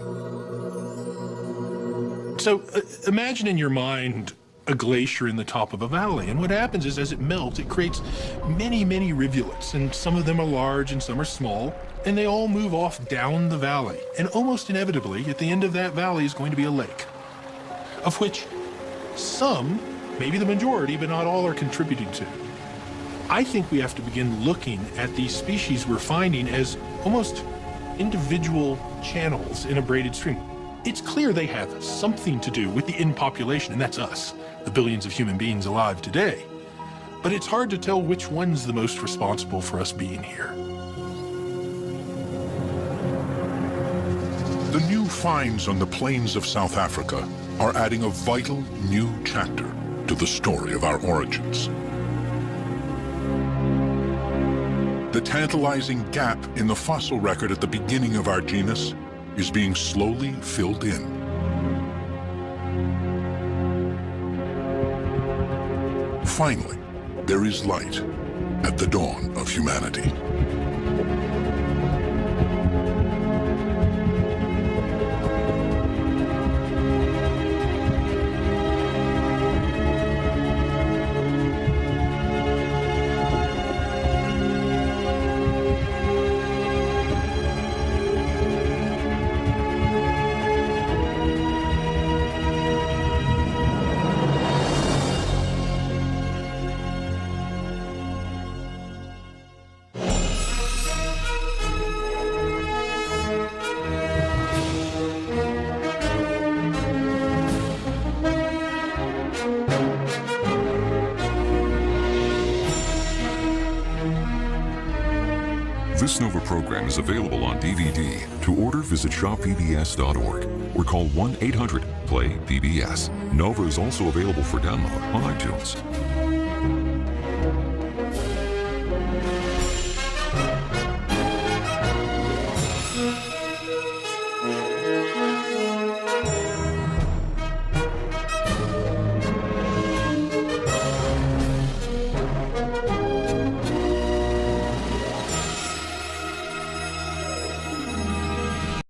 So imagine in your mind a glacier in the top of a valley, and what happens is as it melts, it creates many, many rivulets, and some of them are large and some are small, and they all move off down the valley. And almost inevitably, at the end of that valley is going to be a lake, of which some, maybe the majority, but not all, are contributing to. I think we have to begin looking at these species we're finding as almost individual channels in a braided stream. It's clear they have something to do with the end population, and that's us, the billions of human beings alive today. But it's hard to tell which one's the most responsible for us being here. The new finds on the plains of South Africa are adding a vital new chapter to the story of our origins. The tantalizing gap in the fossil record at the beginning of our genus is being slowly filled in. Finally, there is light at the dawn of humanity. This Nova program is available on DVD. To order, visit shoppbs.org or call 1-800-PLAY-PBS. Nova is also available for download on iTunes.